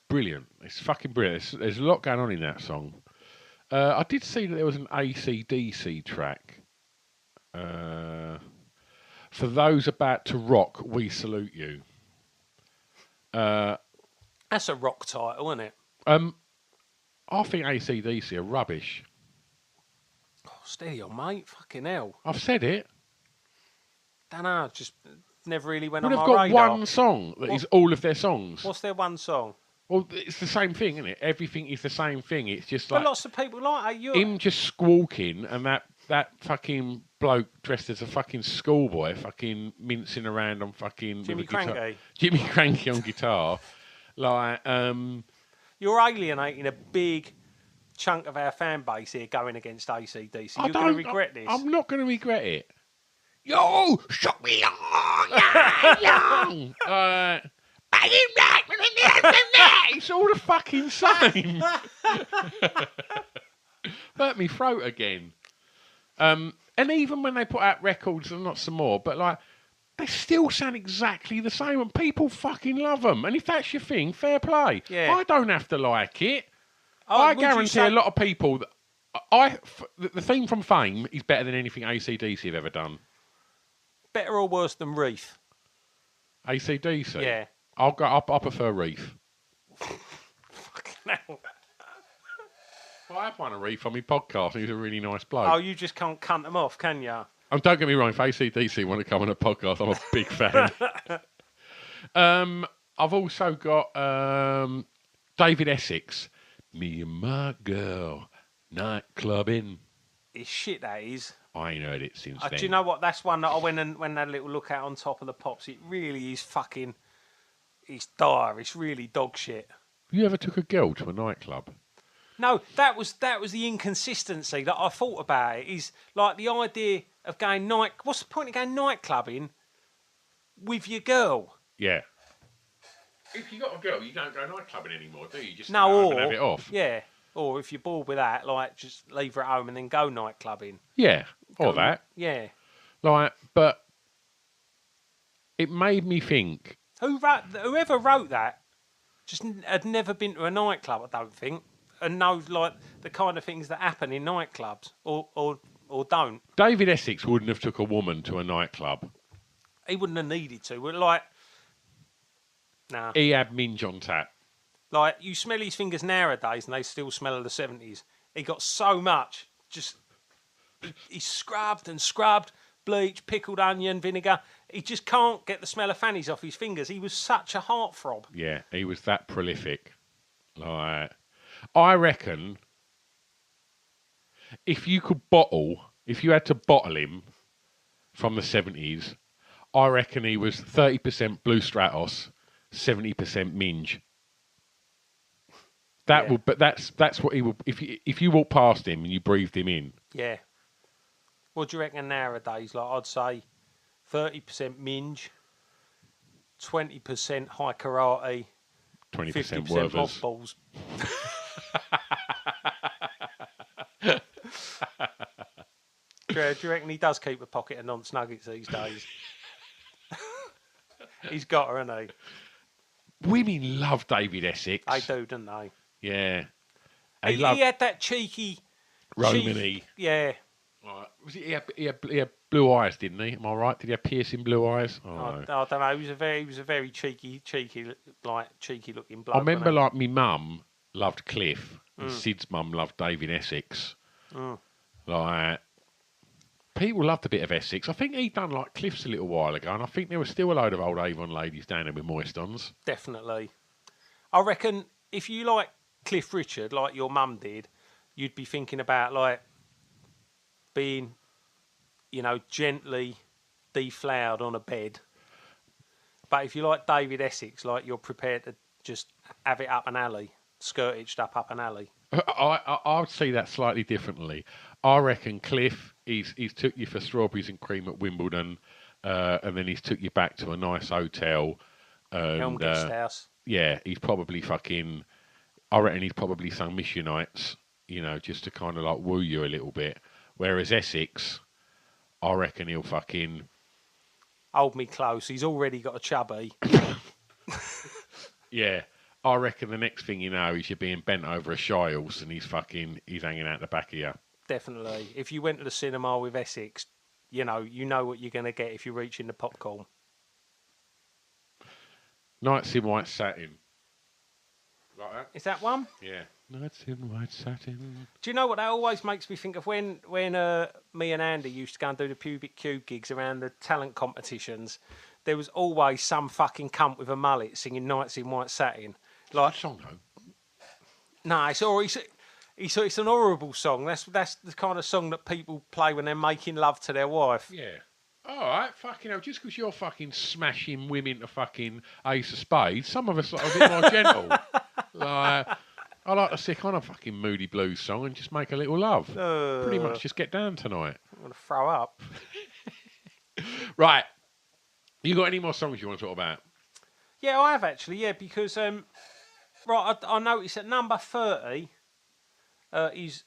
brilliant. It's fucking brilliant. There's a lot going on in that song. I did see that there was an AC/DC track. For those about to rock, we salute you. That's a rock title, isn't it? I think AC/DC are rubbish. Oh, steady on, mate. Fucking hell. I've said it. Don't know. Just never really went Well, on my they've got radar. one song that is all of their songs. What's their one song? Well, it's the same thing, isn't it? Everything is the same thing. It's just But like lots of people like it. him just squawking and that fucking bloke dressed as a fucking schoolboy fucking mincing around on fucking... Jimmy Cranky. Jimmy Cranky on guitar. Like, You're alienating a big chunk of our fan base here going against AC/DC. You're going to regret this. I'm not going to regret it. Yo, shut me on, it's all the fucking same. Hurt me throat again. And even when they put out records and not some more, but like they still sound exactly the same, and people fucking love them. And if that's your thing, fair play. Yeah. I don't have to like it. Oh, I would you guarantee say- a lot of people that the theme from Fame is better than anything AC/DC have ever done. Better or worse than Reef? AC/DC. Yeah. I prefer Reef. Fucking hell. Well, I have one of Reef on my podcast. He's a really nice bloke. Oh, you just can't cunt them off, can you? Don't get me wrong. If AC/DC want to come on a podcast, I'm a big fan. I've also got David Essex. Me and my girl night clubbing. It's shit, that is. I ain't heard it since then. Do you know what? That's one that I went and had a little look at on Top of the Pops. It really is fucking... It's dire. It's really dog shit. You ever took a girl to a nightclub? No, that was the inconsistency that I thought about. It is like the idea of going night... What's the point of going nightclubbing with your girl? Yeah. If you got a girl, you don't go nightclubbing anymore, do you? Just No, go home or... and have it off. Yeah. Or if you're bored with that, like, just leave her at home and then go nightclubbing. Yeah, or Go- that. Yeah. Like, but it made me think. Whoever wrote that just had never been to a nightclub, I don't think, and knows like the kind of things that happen in nightclubs, or don't. David Essex wouldn't have took a woman to a nightclub. He wouldn't have needed to. But like, nah. He had minge on tap. Like you smell his fingers nowadays, and they still smell of the 70s. He got so much. Just he scrubbed and scrubbed, bleach, pickled onion, vinegar. He just can't get the smell of fannies off his fingers. He was such a heartthrob. Yeah, he was that prolific. Like, I reckon if you had to bottle him from the 70s, I reckon he was 30% Blue Stratos, 70% Minge. But that's what he will. If you walk past him and you breathed him in. Yeah. What do you reckon nowadays? Like I'd say 30% minge, 20% high karate, 20% 50% Werthers. mothballs. Do you reckon he does keep a pocket of nonce nuggets these days? He's got her, hasn't he? women love David Essex. They do, don't they? Yeah. He had that cheeky... Romany. Yeah. Right. Was he had blue eyes, didn't he? Am I right? Did he have piercing blue eyes? Oh, I don't know. He was a very cheeky looking bloke. I remember, like, my mum loved Cliff, and Sid's mum loved David Essex. Like, people loved a bit of Essex. I think he'd done, like, Cliff's a little while ago, and I think there was still a load of old Avon ladies down there with moist-ons. Definitely. I reckon if you like Cliff Richard, like your mum did, you'd be thinking about, like, being, gently deflowered on a bed. But if you like David Essex, like, you're prepared to just have it up an alley, skirt itched up an alley. I would see that slightly differently. I reckon Cliff, he's took you for strawberries and cream at Wimbledon, and then he's took you back to a nice hotel. Elm Guest House. Yeah, he's probably fucking... I reckon he's probably sung Missionites, just to kind of, like, woo you a little bit. Whereas Essex, I reckon he'll fucking... Hold me close. He's already got a chubby. Yeah. I reckon the next thing you know is you're being bent over a shiles and he's hanging out the back of you. Definitely. If you went to the cinema with Essex, you know what you're going to get if you're reaching the popcorn. Nights in White Satin. Like that? Is that one? Yeah. Nights in White Satin. Do you know what that always makes me think of? When me and Andy used to go and do the Pubic Cube gigs around the talent competitions, there was always some fucking cunt with a mullet singing Nights in White Satin. Like, song though. No, it's an horrible song. That's the kind of song that people play when they're making love to their wife. Yeah. All right, fucking hell. Just because you're fucking smashing women to fucking Ace of Spades, some of us are a bit more gentle. Like, I like to stick on a fucking moody blues song and just make a little love. Pretty much just get down tonight. I'm going to throw up. Right. You got any more songs you want to talk about? Yeah, I have actually, yeah, because, I noticed at number 30 is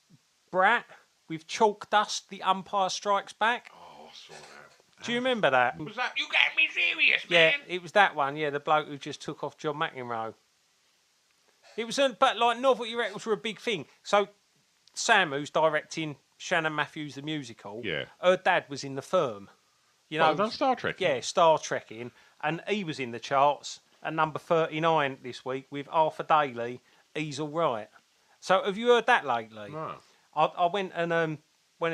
Brat with Chalk Dust, The Umpire Strikes Back. Oh, I saw that. Do you remember that? Was that, you got me serious, Yeah, man? it was that one, yeah, the bloke who just took off John McEnroe. It was, but like novelty records were a big thing. So Sam, who's directing Shannon Matthews the musical, Yeah. her dad was in The Firm. You know, done Star Trek. Yeah, Star Trekking, and he was in the charts at number 39 this week with Arthur Daly. He's all right. So have you heard that lately? No. I went and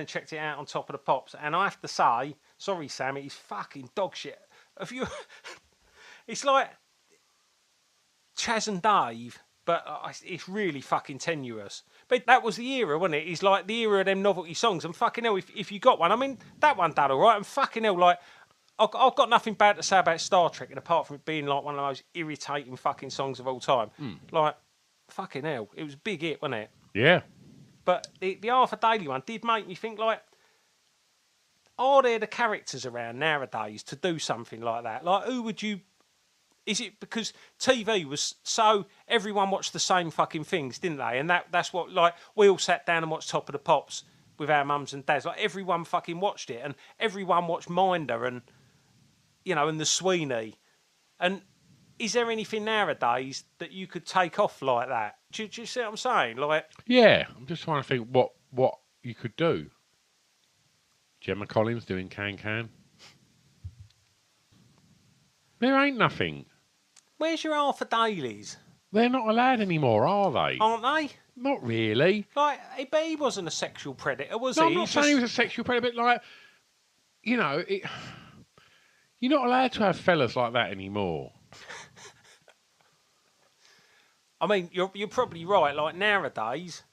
checked it out on Top of the Pops, and I have to say, sorry Sam, it's fucking dog shit. Have you? It's like Chaz and Dave. But it's really fucking tenuous. But that was the era, wasn't it? It's like the era of them novelty songs. And fucking hell, if you got one, I mean, that one done all right. And fucking hell, like, I've got nothing bad to say about Star Trek, and apart from it being like one of the most irritating fucking songs of all time. Like, fucking hell, it was a big hit, wasn't it? Yeah. But the Arthur Daly one did make me think, like, are there the characters around nowadays to do something like that? Like, who would you... Is it because TV was so everyone watched the same fucking things, didn't they? And that's what, like, we all sat down and watched Top of the Pops with our mums and dads. Like, everyone fucking watched it, and everyone watched Minder and, and the Sweeney. And is there anything nowadays that you could take off like that? Do you see what I'm saying? Like, yeah, I'm just trying to think what you could do. Gemma Collins doing Can Can. There ain't nothing. Where's your Arthur Daly's? They're not allowed anymore, are they? Aren't they? Not really. Like, but he wasn't a sexual predator, was No, he? I'm not saying he was a sexual predator, but, like, you're not allowed to have fellas like that anymore. I mean, you're probably right. Like, nowadays,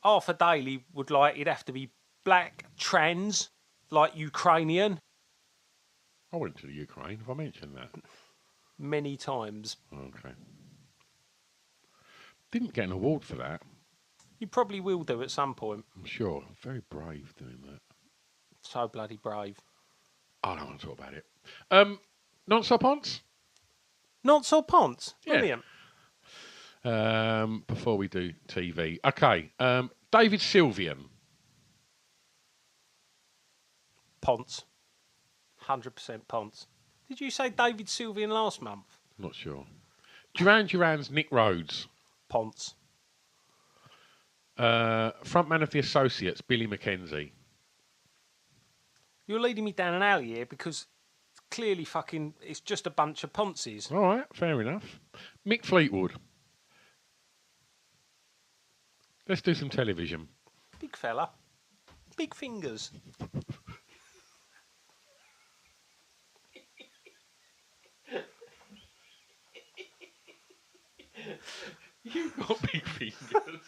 Arthur Daly he'd have to be black, trans, like Ukrainian. I went to the Ukraine. Have I mentioned that? Many times. Okay. Didn't get an award for that. You probably will do at some point. I'm sure. Very brave doing that. So bloody brave. I don't want to talk about it. Non-stop ons? Not so ponce. Yeah. Brilliant. Before we do TV. Okay. David Sylvian. Ponce. 100% Ponce. Did you say David Sylvian last month? Not sure. Duran Duran's Nick Rhodes. Ponce. Frontman of the Associates, Billy McKenzie. You're leading me down an alley here because clearly fucking it's just a bunch of Ponces. All right, fair enough. Mick Fleetwood. Let's do some television. Big fella. Big fingers. You've got big fingers.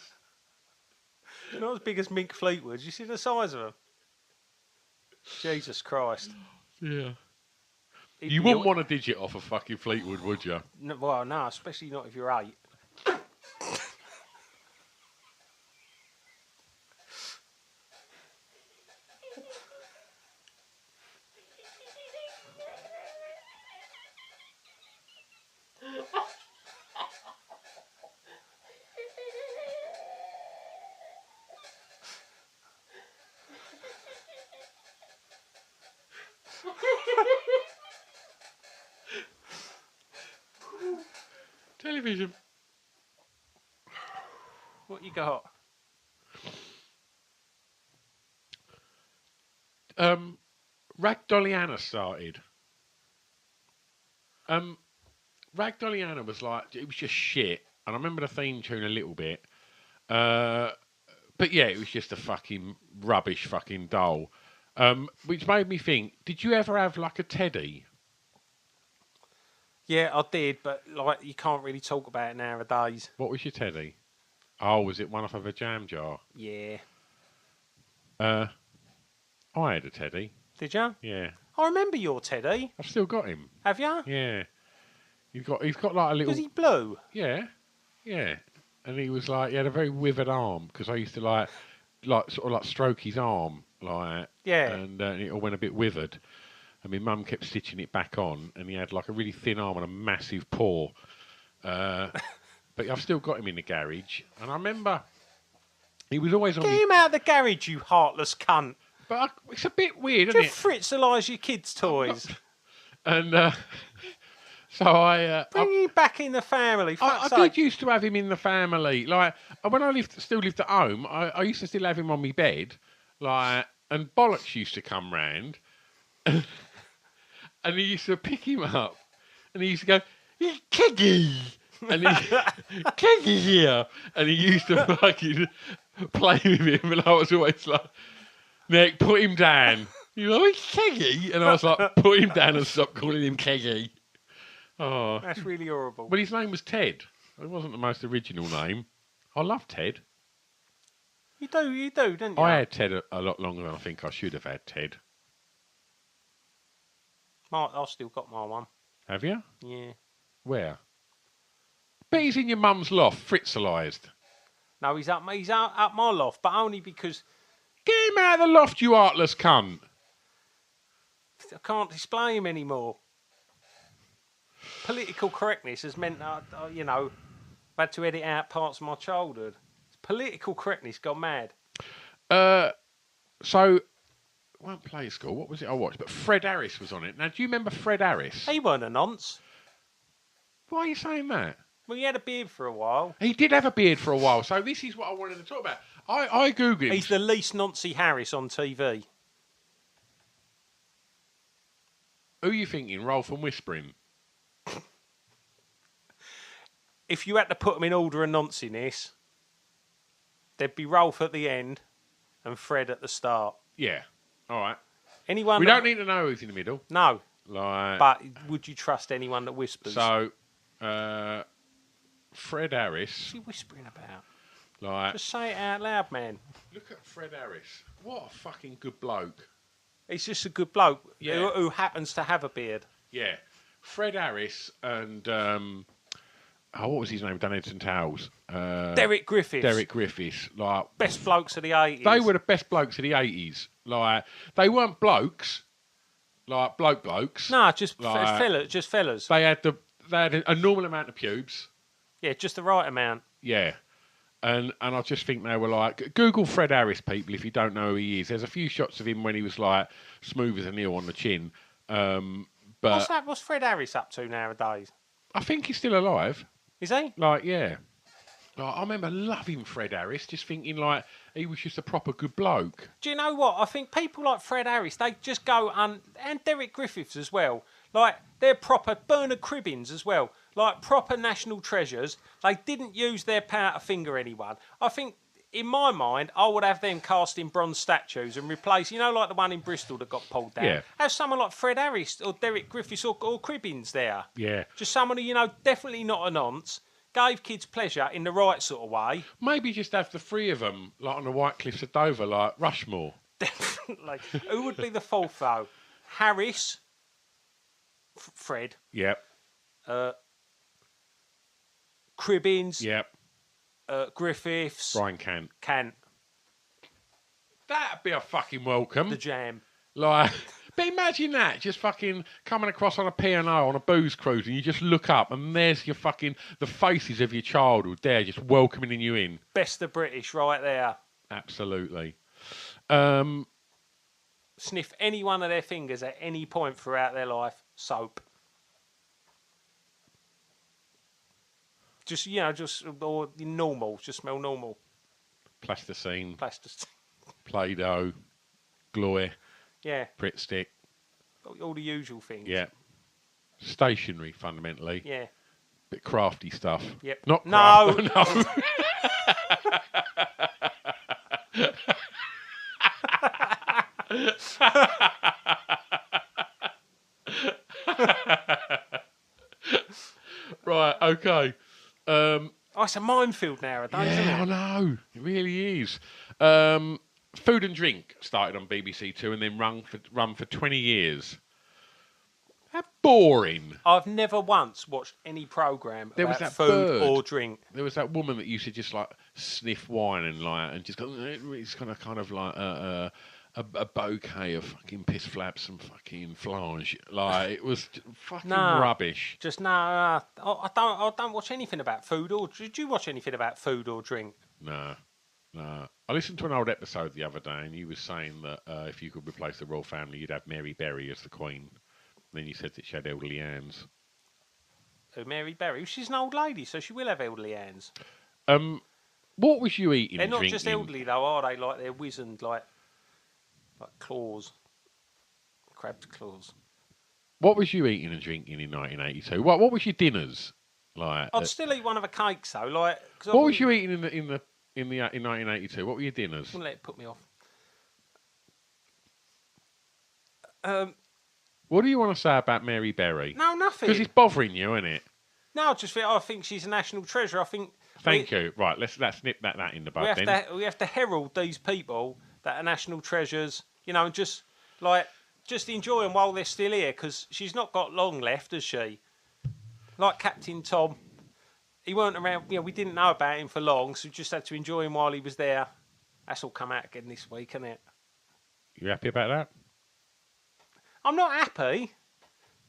Not as big as Mick Fleetwood. You see the size of them? Jesus Christ. Yeah. He'd You be wouldn't want a digit off of fucking Fleetwood, would you? No, well, no, especially not if you're 8. Television. What you got? Ragdolliana started. Ragdolliana was like, it was just shit. And I remember the theme tune a little bit. But yeah, it was just a fucking rubbish fucking doll. Which made me think, did you ever have like a teddy? Yeah, I did, but like you can't really talk about it nowadays. What was your teddy? Oh, was it one off of a jam jar? Yeah. I had a teddy. Did you? Yeah. I remember your Teddy. I've still got him. Have you? Yeah. He's got like a little... Was he blue? Yeah. Yeah. And he was like, he had a very withered arm because I used to like sort of like stroke his arm, like... Yeah. And it all went a bit withered. And my mum kept stitching it back on, and he had like a really thin arm and a massive paw. But I've still got him in the garage. And I remember he was always on... Get him out of the garage, you heartless cunt. But it's a bit weird, isn't it? Just fritzalise your kids' toys. And so I... Bring him back in the family. I did used to have him in the family. Like, when I still lived at home, I used to still have him on my bed. Like, and Bollocks used to come round. And he used to pick him up, and he used to go, Keggy! And Keggy here! And he used to fucking play with him, and I was always like, Nick, put him down. You know, it's Keggy! And I was like, put him down and stop calling him Keggy. Oh. That's really horrible. But his name was Ted. It wasn't the most original name. I love Ted. You do, don't you? I had Ted a lot longer than I think I should have had Ted. I've still got my one. Have you? Yeah. Where? Bet he's in your mum's loft, fritzalised. No, he's up my loft, but only because Get him out of the loft, you heartless cunt. I can't display him anymore. Political correctness has meant that, I've had to edit out parts of my childhood. Political correctness gone mad. So, I won't play school. What was it I watched? But Fred Harris was on it. Now, do you remember Fred Harris? He weren't a nonce. Why are you saying that? Well, he had a beard for a while. He did have a beard for a while. So this is what I wanted to talk about. I googled him. He's the least noncy Harris on TV. Who are you thinking? Rolf and Whispering? If you had to put them in order of nonciness, there'd be Rolf at the end and Fred at the start. Yeah. All right. Anyone? We don't need to know who's in the middle. No. Like. But would you trust anyone that whispers? So, Fred Harris. What's he whispering about? Like. Just say it out loud, man. Look at Fred Harris. What a fucking good bloke. He's just a good bloke Yeah. who happens to have a beard. Yeah. Fred Harris and what was his name? Done Edson Towels. Derek Griffiths. Derek Griffiths. Like Best blokes of the 80s. they were the best blokes of the 80s. Like they weren't blokes, like blokes. No, just Like- fellas. They had a normal amount of pubes. Yeah, just the right amount. Yeah. And I just think they were like Google Fred Harris, people, if you don't know who he is. There's a few shots of him when he was like smooth as an eel on the chin. But What's Fred Harris up to nowadays? I think he's still alive. Is he? Like, yeah. Like, I remember loving Fred Harris, just thinking, like, he was just a proper good bloke. Do you know what? I think people like Fred Harris, they just go and Derek Griffiths as well. Like, they're proper Bernard Cribbins as well. Like, proper national treasures. They didn't use their power to finger anyone. I think, in my mind, I would have them cast in bronze statues and replace, you know, like the one in Bristol that got pulled down. Yeah. Have someone like Fred Harris or Derek Griffiths or Cribbins there. Yeah. Just someone who, you know, definitely not a nonce. Gave kids pleasure in the right sort of way. Maybe just have the three of them, like on the White Cliffs of Dover, like Rushmore. Definitely. Who would be the fourth, though? Harris. Fred. Yep. Cribbins. Yep. Griffiths. Brian Cant. Cant. That'd be a fucking welcome. The Jam. Like, but imagine that, just fucking coming across on a P&O on a booze cruise, and you just look up, and there's your fucking, the faces of your childhood there, just welcoming you in. Best of British right there. Absolutely. Sniff any one of their fingers at any point throughout their life. Soap. Just, you know, or normal. Just smell normal. Plasticine. Plastic. Play-Doh. Glory. Yeah. Pritt stick. All the usual things. Yeah. Stationery, fundamentally. Yeah. Bit crafty stuff. Yep. Not No. no. Right, okay. Oh, it's a minefield nowadays, isn't Yeah, I it? know. It really is. Food and Drink started on BBC Two and then run for 20 years. How boring. I've never once watched any programme There was about that food bird. or drink. There was that woman that used to just like sniff wine and just go. It's kind of like a bouquet of fucking piss flaps and fucking flange. Like it was fucking rubbish. Just no. I don't watch anything about food or. Did you watch anything about food or drink? No. I listened to an old episode the other day, and you was saying that if you could replace the royal family, you'd have Mary Berry as the queen. And then you said that she had elderly hands. Oh, Mary Berry. She's an old lady, so she will have elderly hands. What was you eating? They're and not drinking? just elderly though, are they? Like they're wizened, like claws, crab's claws. What was you eating and drinking in 1982? What was your dinners like? I'd still eat one of the cakes though. Like, What was you eating in 1982? What were your dinners? Wouldn't let it put me off. What do you want to say about Mary Berry? No, nothing. Because it's bothering you, isn't it? No, I think she's a national treasure. I think. Thank you. Right, let's nip that in the bud then. We have to herald these people that are national treasures, you know, and just enjoy them while they're still here, because she's not got long left, has she? Like Captain Tom, he weren't around. You know, we didn't know about him for long, so we just had to enjoy him while he was there. That's all come out again this week, isn't it? You happy about that? I'm not happy,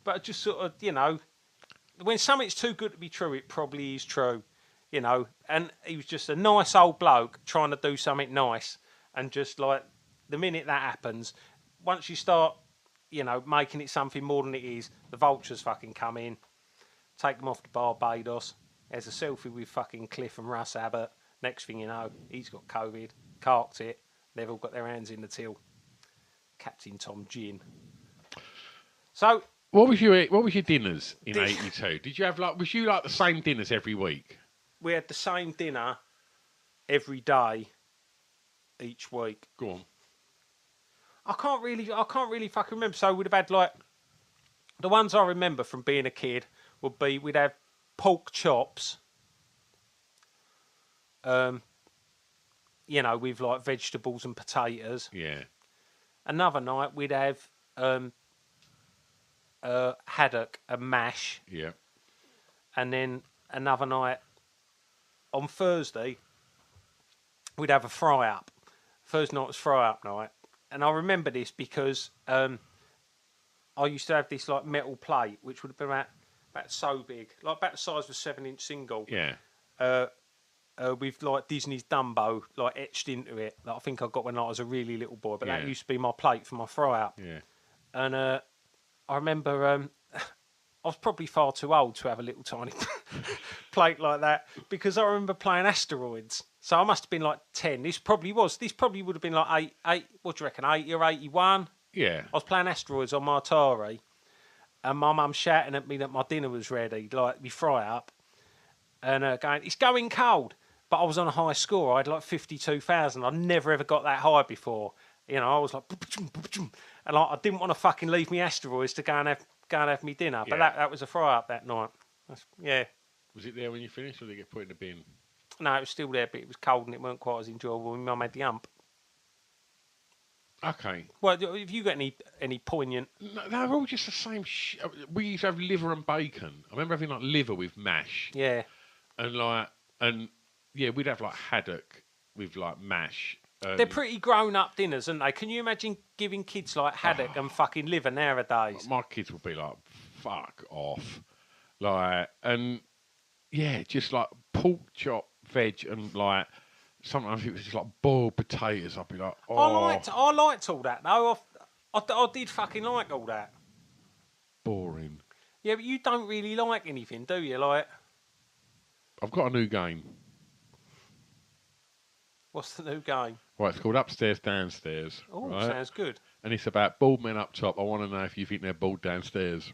but just sort of, you know, when something's too good to be true, it probably is true, you know. And he was just a nice old bloke trying to do something nice, and just like the minute that happens, once you start, you know, making it something more than it is, the vultures fucking come in, take them off to Barbados. There's a selfie with fucking Cliff and Russ Abbott. Next thing you know, he's got COVID, carked it. They've all got their hands in the till. Captain Tom Gin. So, what was your dinners in '82? Did you have was you like the same dinners every week? We had the same dinner every day each week. Go on. I can't really fucking remember. So we'd have had like the ones I remember from being a kid would be we'd have pork chops. You know, with like vegetables and potatoes. Yeah. Another night we'd have haddock and mash. Yeah. And then another night on Thursday we'd have a fry up. Thursday night was fry up night. And I remember this because I used to have this like metal plate which would have been about so big, like about the size of a 7-inch single. Yeah. With like Disney's Dumbo like etched into it. Like, I think I got when I was a really little boy, but that used to be my plate for my fry up. Yeah. And I remember I was probably far too old to have a little tiny plate like that because I remember playing Asteroids. So I must have been like 10. This probably would have been like eight. What do you reckon? 80 or 81. Yeah. I was playing Asteroids on my Atari, and my mum shouting at me that my dinner was ready, like me fry up, and going, "It's going cold." But I was on a high score. I had like 52,000. I'd never ever got that high before. You know, I was like, and like, I didn't want to fucking leave me Asteroids to go and have me dinner. But Yeah. that was a fry up that night. Yeah. Was it there when you finished, or did it get put in the bin? No, it was still there, but it was cold and it weren't quite as enjoyable. My mum had the ump. Okay. Well, have you got any poignant? No, they're all just the same shit. We used to have liver and bacon. I remember having like liver with mash. Yeah. And yeah, we'd have like haddock with like mash. They're pretty grown-up dinners, aren't they? Can you imagine giving kids like haddock and fucking liver nowadays? My kids would be like, fuck off. Like, and yeah, just like pork chop, veg, and like, sometimes it was just like boiled potatoes. I'd be like, oh. I liked all that, though. I did fucking like all that. Boring. Yeah, but you don't really like anything, do you? Like, I've got a new game. what's the new game? Right, it's called Upstairs, Downstairs. Oh, right? sounds good. And it's about bald men up top. I want to know if you think they're bald downstairs.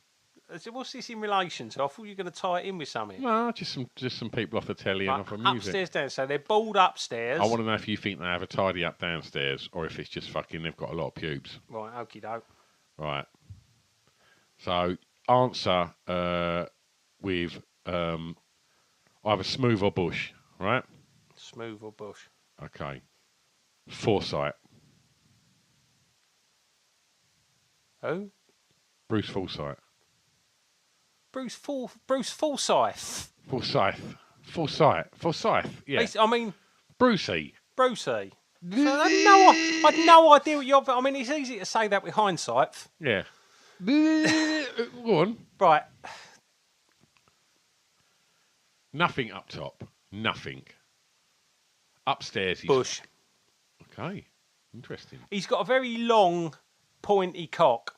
So what's this in relation to? I thought you were going to tie it in with something. No, just some people off the telly and off the music. Upstairs, downstairs. So they're bald upstairs. I want to know if you think they have a tidy up downstairs, or if it's just fucking they've got a lot of pubes. Right, okie doke. Right. So answer with either smooth or bush. Right. Smooth or bush? Okay. Forsyth. Who? Bruce Forsyth. Bruce Forsyth. Forsyth. Yeah. I mean, Brucey. Brucey. So I had no idea what you're. I mean, it's easy to say that with hindsight. Yeah. Go on. Right. Nothing up top. Nothing. Upstairs. Bush. Okay. Interesting. He's got a very long, pointy cock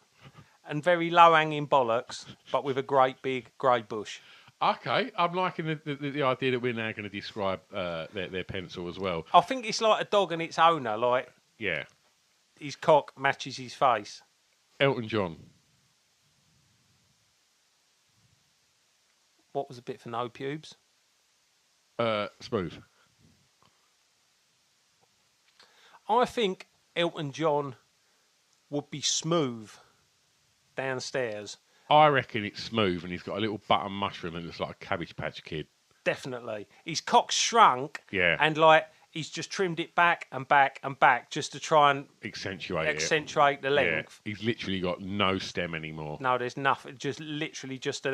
and very low-hanging bollocks, but with a great big grey bush. Okay. I'm liking the idea that we're now going to describe their pencil as well. I think it's like a dog and its owner. Like, Yeah. his cock matches his face. Elton John. What was a bit for no pubes? Smooth. I think Elton John would be smooth downstairs. I reckon it's smooth, and he's got a little button mushroom that looks like a Cabbage Patch Kid. Definitely. His cock's shrunk. Yeah. And like he's just trimmed it back and back and back just to try and Accentuate the it. length. Yeah. He's literally got no stem anymore. No, there's nothing. Just literally just an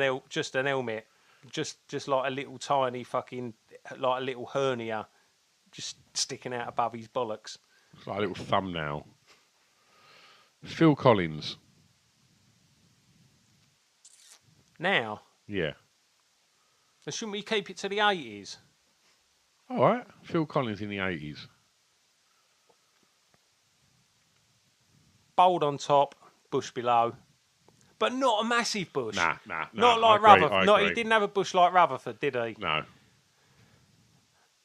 helmet. Just like a little tiny fucking, like a little hernia just sticking out above his bollocks. It's like a little thumbnail. Phil Collins. Now, Yeah. shouldn't we keep it to the 80s? All right. Phil Collins in the 80s. Bold on top, bush below. But not a massive bush. Nah. Not like Rutherford. He didn't have a bush like Rutherford, did he? No.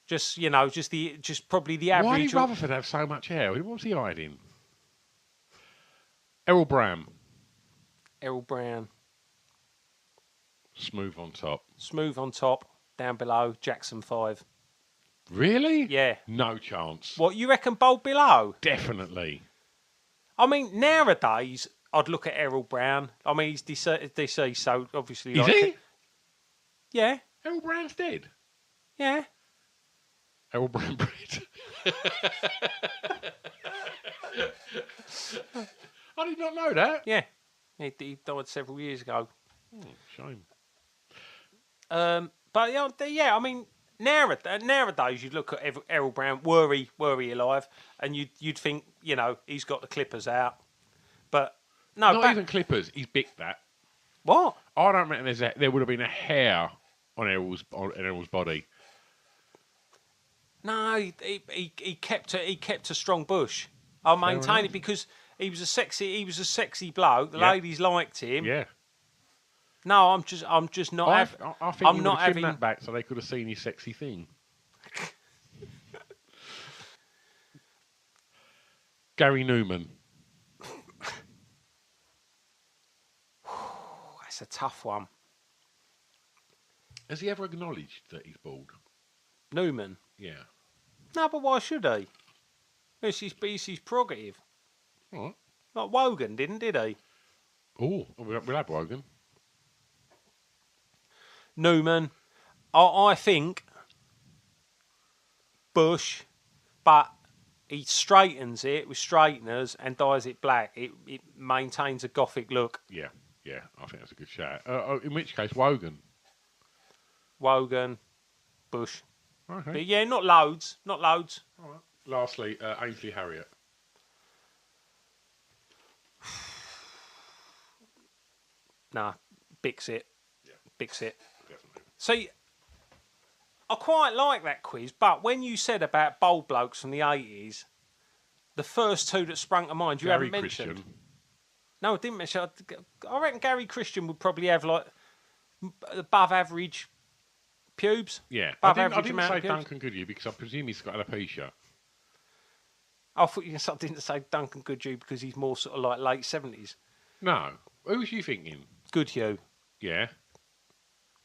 Just probably the average. Why did Rutherford have so much hair? What was he hiding? Errol Brown. Errol Brown. Smooth on top. Smooth on top, down below, Jackson 5. Really? Yeah. No chance. What, you reckon bold below? Definitely. I mean, nowadays, I'd look at Errol Brown. I mean, he's deceased, so obviously... Is he? Yeah. Errol Brown's dead. Yeah. Errol Brown bread. I did not know that. Yeah. He died several years ago. Oh, shame. But yeah, I mean, nowadays you'd look at Errol Brown, were he alive, and you'd think, he's got the clippers out. But no, Not even clippers. He's big that. What? I don't reckon there would have been a hair on Errol's body. No, he kept a strong bush. I'll maintain it because he was a sexy bloke. The ladies liked him. Yeah. No, I'm just not. I think I'm you would not have trimmed having. that back so they could have seen your sexy thing. Gary Newman. That's a tough one. Has he ever acknowledged that he's bald? Newman. Yeah. No, but why should he? It's his prerogative. All right. Like Wogan did he? Oh, we'll have Wogan. Newman. I think Bush, but he straightens it with straighteners and dyes it black. It maintains a gothic look. Yeah, I think that's a good shout. In which case, Wogan. Wogan, Bush. Okay. But yeah, not loads. All right. Lastly, Ainsley Harriott. Nah, Bix it. Yeah. Bix it. Definitely. See, I quite like that quiz, but when you said about bold blokes from the 80s, the first two that sprung to mind, you haven't mentioned. Christian. No, I didn't mention. I reckon Gary Christian would probably have like above average pubes. Yeah, Above I average didn't amount say of pubes. Duncan Goodyear because I presume he's got alopecia. I thought you didn't say Duncan Goodhue because he's more sort of like late 70s. No, who was you thinking? Goodhue. Yeah.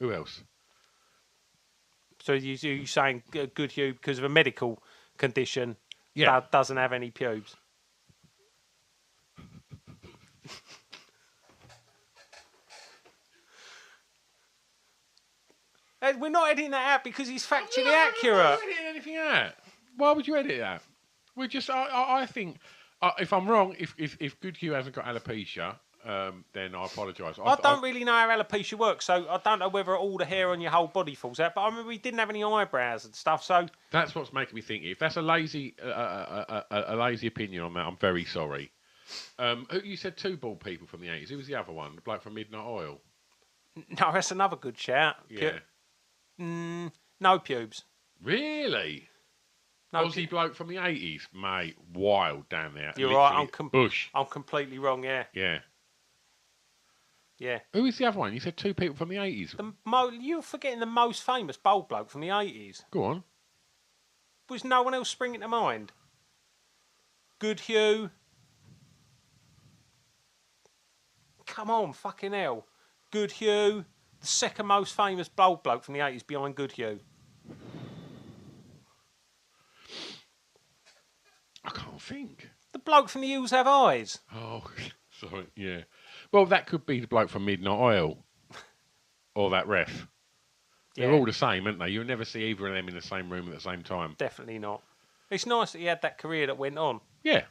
Who else? So you saying Goodhue because of a medical condition Yeah. that doesn't have any pubes? We're not editing that out because he's factually accurate. I'm not editing anything out. Why would you edit that? We just, I think, if I'm wrong, if Goodhue hasn't got alopecia, then I apologise. I don't really know how alopecia works, so I don't know whether all the hair on your whole body falls out. But I remember we didn't have any eyebrows and stuff, so That's what's making me think. If that's a lazy opinion on that, I'm very sorry. You said two bald people from the 80s. Who was the other one? The bloke from Midnight Oil. no, that's another good shout. Yeah. No pubes. Really? No, Aussie bloke from the 80s, mate. Wild down there. You're right. Literally bush. I'm completely wrong. Yeah. Yeah. Who is the other one? You said two people from the 80s. You're forgetting the most famous bold bloke from the 80s. Go on. Was no one else springing to mind? Goodhue. Come on, fucking hell. Goodhue. The second most famous bold bloke from the 80s behind Goodhue. I can't think. The bloke from the Hills Have Eyes. Oh, sorry. Yeah. Well, that could be the bloke from Midnight Oil. Or that ref. Yeah. They're all the same, aren't they? You'll never see either of them in the same room at the same time. Definitely not. It's nice that he had that career that went on. Yeah.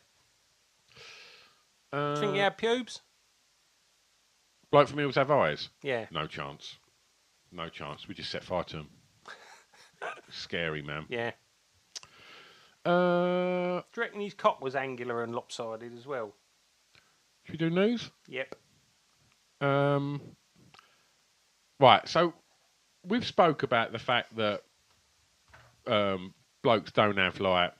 Do you think he had pubes? Bloke from Hills Have Eyes? Yeah. No chance. No chance. We just set fire to him. Scary, man. Yeah. Do Do you reckon his cock was angular and lopsided as well? should we do news? Yep. Right, so we've spoke about the fact that blokes don't have, like,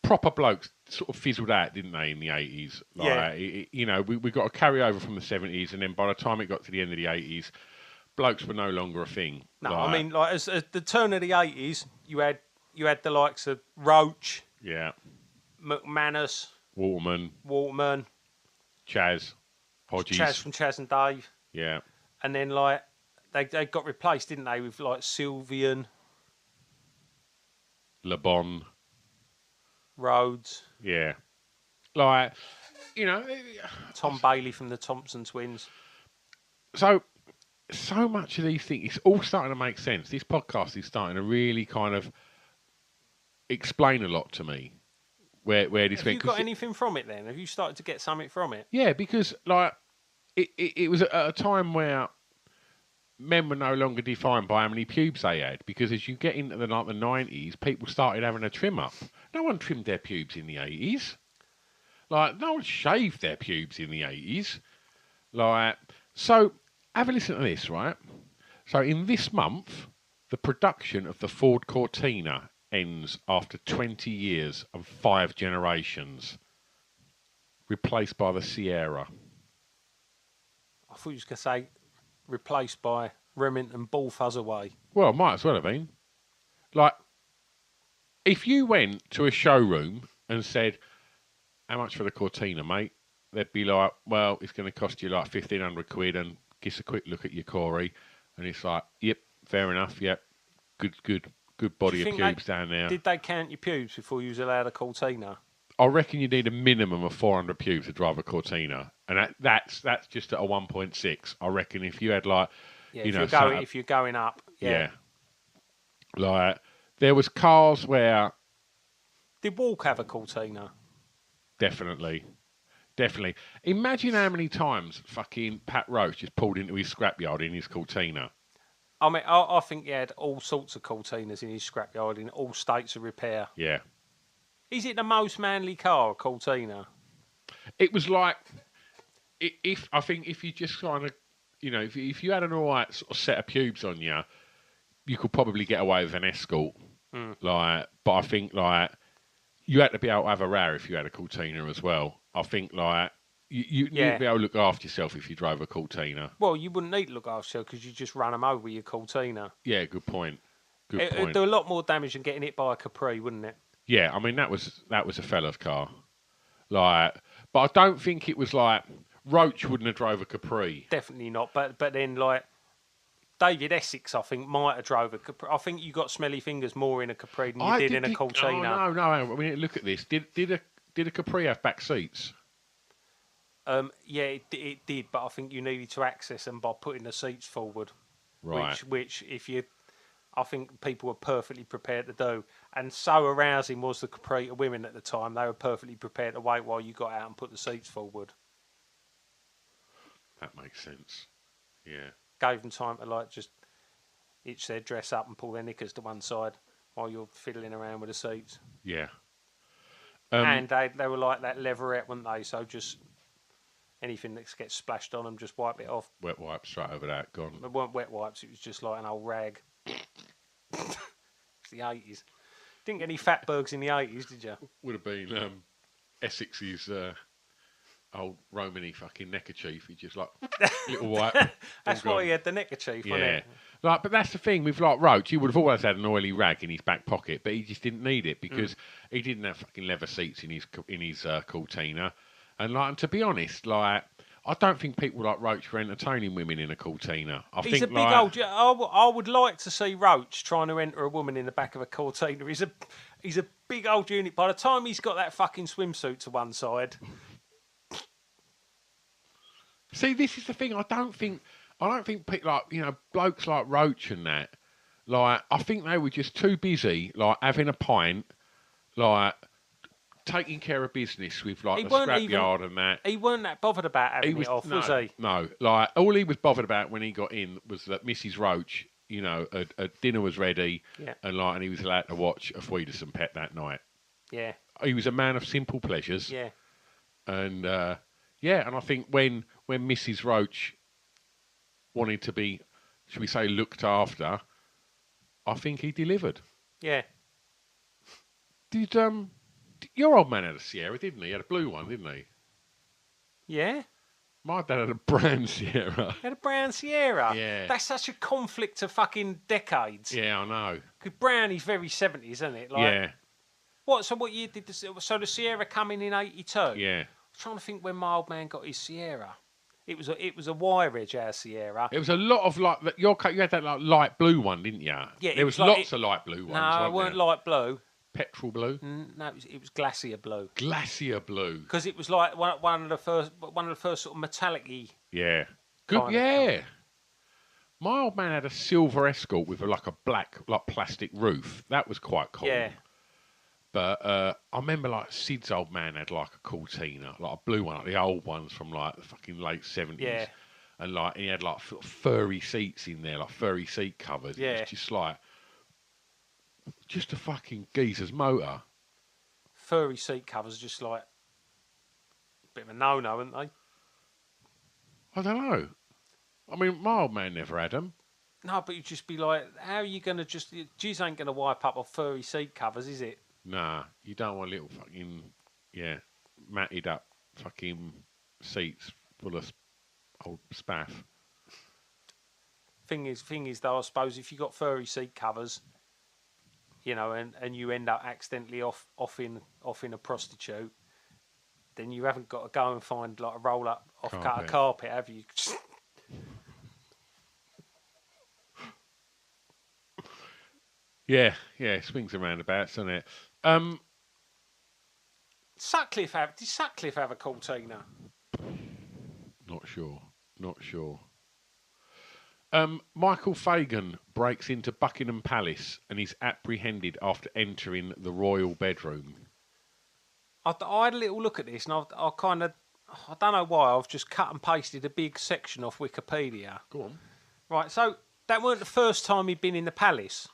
proper blokes sort of fizzled out, didn't they, in the 80s? Like, Yeah. We got a carryover from the 70s, and then by the time it got to the end of the 80s, blokes were no longer a thing. No, like, I mean, like as the turn of the 80s, you had the likes of Roach, yeah, McManus, Waterman, Chaz, Hodges. Chaz from Chaz and Dave. Yeah. And then, like, they got replaced, didn't they, with, like, Sylvian, Le Bon. Rhodes. Yeah. Like, Tom Bailey from the Thompson Twins. So much of these things, it's all starting to make sense. This podcast is starting to really kind of explain a lot to me where this Have went. you got anything from it then? Have you started to get something from it? Yeah, because, like, it was at a time where men were no longer defined by how many pubes they had, because as you get into the 90s, people started having a trim up. No one trimmed their pubes in the 80s. Like, no one shaved their pubes in the 80s. Like, so have a listen to this, right? So in this month, the production of the Ford Cortina ends after 20 years and 5 generations, replaced by the Sierra. I thought you was going to say replaced by Remington Ball Fuzz Away. Well, might as well have been. Like, if you went to a showroom and said, how much for the Cortina, mate? They'd be like, well, it's going to cost you like 1,500 quid and just a quick look at your Corey. And it's like, yep, fair enough, yep. Good body of pubes down there. Did they count your pubes before you was allowed a Cortina? I reckon you need a minimum of 400 pubes to drive a Cortina. And that's just at a 1.6. I reckon if you had like, if you're going up, yeah. Like, there was cars where... Did Walk have a Cortina? Definitely. Imagine how many times fucking Pat Roach just pulled into his scrapyard in his Cortina. I mean, I think he had all sorts of Cortinas in his scrapyard in all states of repair. Yeah. Is it the most manly car, a Cortina? It was like, if you just kind of, if you had an all right sort of set of pubes on you, you could probably get away with an Escort. Like, but I think like you had to be able to have a row if you had a Cortina as well. I think like you'd be able to look after yourself if you drove a Cortina. Well, you wouldn't need to look after yourself because you just run them over with your Cortina. Yeah, good point. It'd do a lot more damage than getting hit by a Capri, wouldn't it? Yeah, I mean that was a fella's car. Like, but I don't think it was like Roach wouldn't have drove a Capri. Definitely not. But then like David Essex, I think might have drove a Capri. I think you got smelly fingers more in a Capri than you did in a Cortina. Oh no! I mean, look at this. Did a Capri have back seats? Yeah, it did, but I think you needed to access them by putting the seats forward. Right. Which I think people were perfectly prepared to do. And so arousing was the Capri to women at the time, they were perfectly prepared to wait while you got out and put the seats forward. That makes sense. Yeah. Gave them time to like just itch their dress up and pull their knickers to one side while you're fiddling around with the seats. Yeah. And they were like that leatherette, weren't they? So just anything that gets splashed on them, just wipe it off. Wet wipes straight over that, gone. It weren't wet wipes, it was just like an old rag. It's the 80s. Didn't get any fatbergs in the 80s, did you? Would have been Essex's old Romany fucking neckerchief. He just like, little wipe. That's why he had the neckerchief, wasn't it? Like, but that's the thing with like Roach. He would have always had an oily rag in his back pocket, but he just didn't need it because he didn't have fucking leather seats in his Cortina. And to be honest, like I don't think people like Roach were entertaining women in a Cortina. He's a big old. I would like to see Roach trying to enter a woman in the back of a Cortina. He's a big old unit. By the time he's got that fucking swimsuit to one side. See, this is the thing. I don't think people like blokes like Roach and that. Like, I think they were just too busy, like having a pint, like taking care of business with like the scrapyard and that. He weren't that bothered about having it off, was he? No, like all he was bothered about when he got in was that Mrs. Roach, a dinner was ready, and he was allowed to watch a Fweederson Pet that night. Yeah, he was a man of simple pleasures. Yeah, and and I think when Mrs. Roach wanted to be, should we say, looked after, I think he delivered. Yeah. Did your old man had a Sierra, didn't he? He had a blue one, didn't he? Yeah. My dad had a brown Sierra. He had a brown Sierra? Yeah. That's such a conflict of fucking decades. Yeah, I know. Because brown is very 70s, isn't it? Like, yeah. So what year did the Sierra come in 82? Yeah. I'm trying to think when my old man got his Sierra. It was a wire edge, our Sierra. It was a lot of like you had that like light blue one, didn't you? Yeah. There was lots of light blue ones. No, it weren't light blue. Petrol blue? No, it was glacier blue. Glacier blue. Because it was like one of the first sort of metallic-y. Yeah. Good. Yeah. My old man had a silver Escort with like a black plastic roof. That was quite cool. Yeah. But I remember like Sid's old man had like a Cortina, like a blue one, like the old ones from like the fucking late 70s. Yeah. And like he had like furry seats in there, like furry seat covers. Yeah. It was just like just a fucking geezer's motor. Furry seat covers, just like a bit of a no-no, aren't they? I don't know. I mean, my old man never had them. No, but you'd just be like, how are you going to just... Jizz ain't going to wipe up on furry seat covers, is it? Nah, you don't want little fucking, matted up fucking seats full of old spaff. Thing is though, I suppose if you got furry seat covers, you know, and you end up accidentally off in a prostitute, then you haven't got to go and find like a roll up off cut carpet, have you? Yeah, swings and roundabouts, doesn't it? Did Sutcliffe have a Cortina? Not sure. Michael Fagan breaks into Buckingham Palace and is apprehended after entering the royal bedroom. I had a little look at this, and I kind of, I don't know why, I've just cut and pasted a big section off Wikipedia. Go on. Right, so that weren't the first time he'd been in the palace.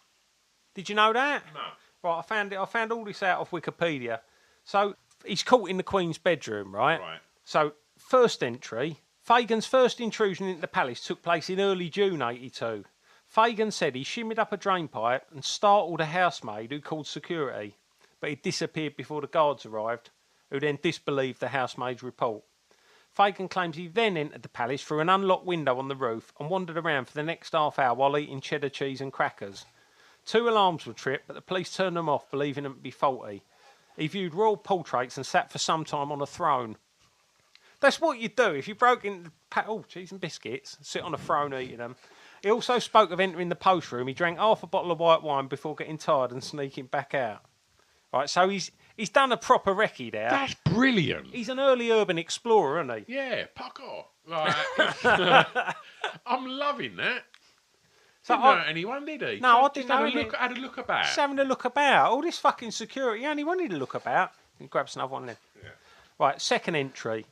Did you know that? No. Right, I found all this out off Wikipedia. So he's caught in the Queen's bedroom, right? Right. So first entry, Fagan's first intrusion into the palace took place in early June 82. Fagan said he shimmied up a drainpipe and startled a housemaid who called security, but he disappeared before the guards arrived, who then disbelieved the housemaid's report. Fagan claims he then entered the palace through an unlocked window on the roof and wandered around for the next half hour while eating cheddar cheese and crackers. 2 alarms were tripped, but the police turned them off, believing them to be faulty. He viewed royal portraits and sat for some time on a throne. That's what you do if you broke into cheese and biscuits, sit on a throne eating them. He also spoke of entering the post room. He drank half a bottle of white wine before getting tired and sneaking back out. Right, so he's done a proper recce there. That's brilliant. He's an early urban explorer, isn't he? Yeah, pucker. Like, I'm loving that. So Didn't know anyone, did he? No, I Just didn't know anyone. Had a look about. Just having a look about. All this fucking security. He only wanted to look about. Grab us another one then. Yeah. Right, second entry.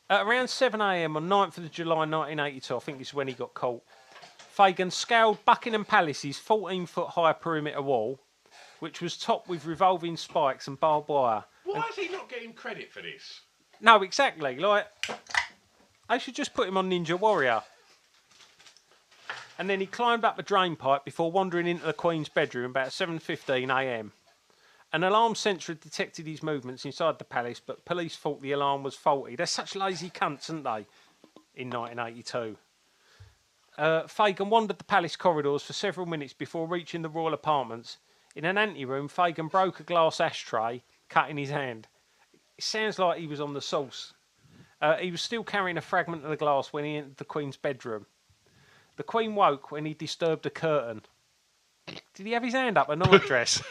At around 7 a.m. on 9th of July 1982, I think this is when he got caught, Fagan scaled Buckingham Palace's 14-foot high perimeter wall, which was topped with revolving spikes and barbed wire. Why is he not getting credit for this? No, exactly. Like, they should just put him on Ninja Warrior. And then he climbed up the drain pipe before wandering into the Queen's bedroom about 7:15 a.m. An alarm sensor had detected his movements inside the palace, but police thought the alarm was faulty. They're such lazy cunts, aren't they, in 1982? Fagan wandered the palace corridors for several minutes before reaching the royal apartments. In an anteroom, Fagan broke a glass ashtray, cutting his hand. It sounds like he was on the sauce. He was still carrying a fragment of the glass when he entered the Queen's bedroom. The Queen woke when he disturbed a curtain. Did he have his hand up a nightdress?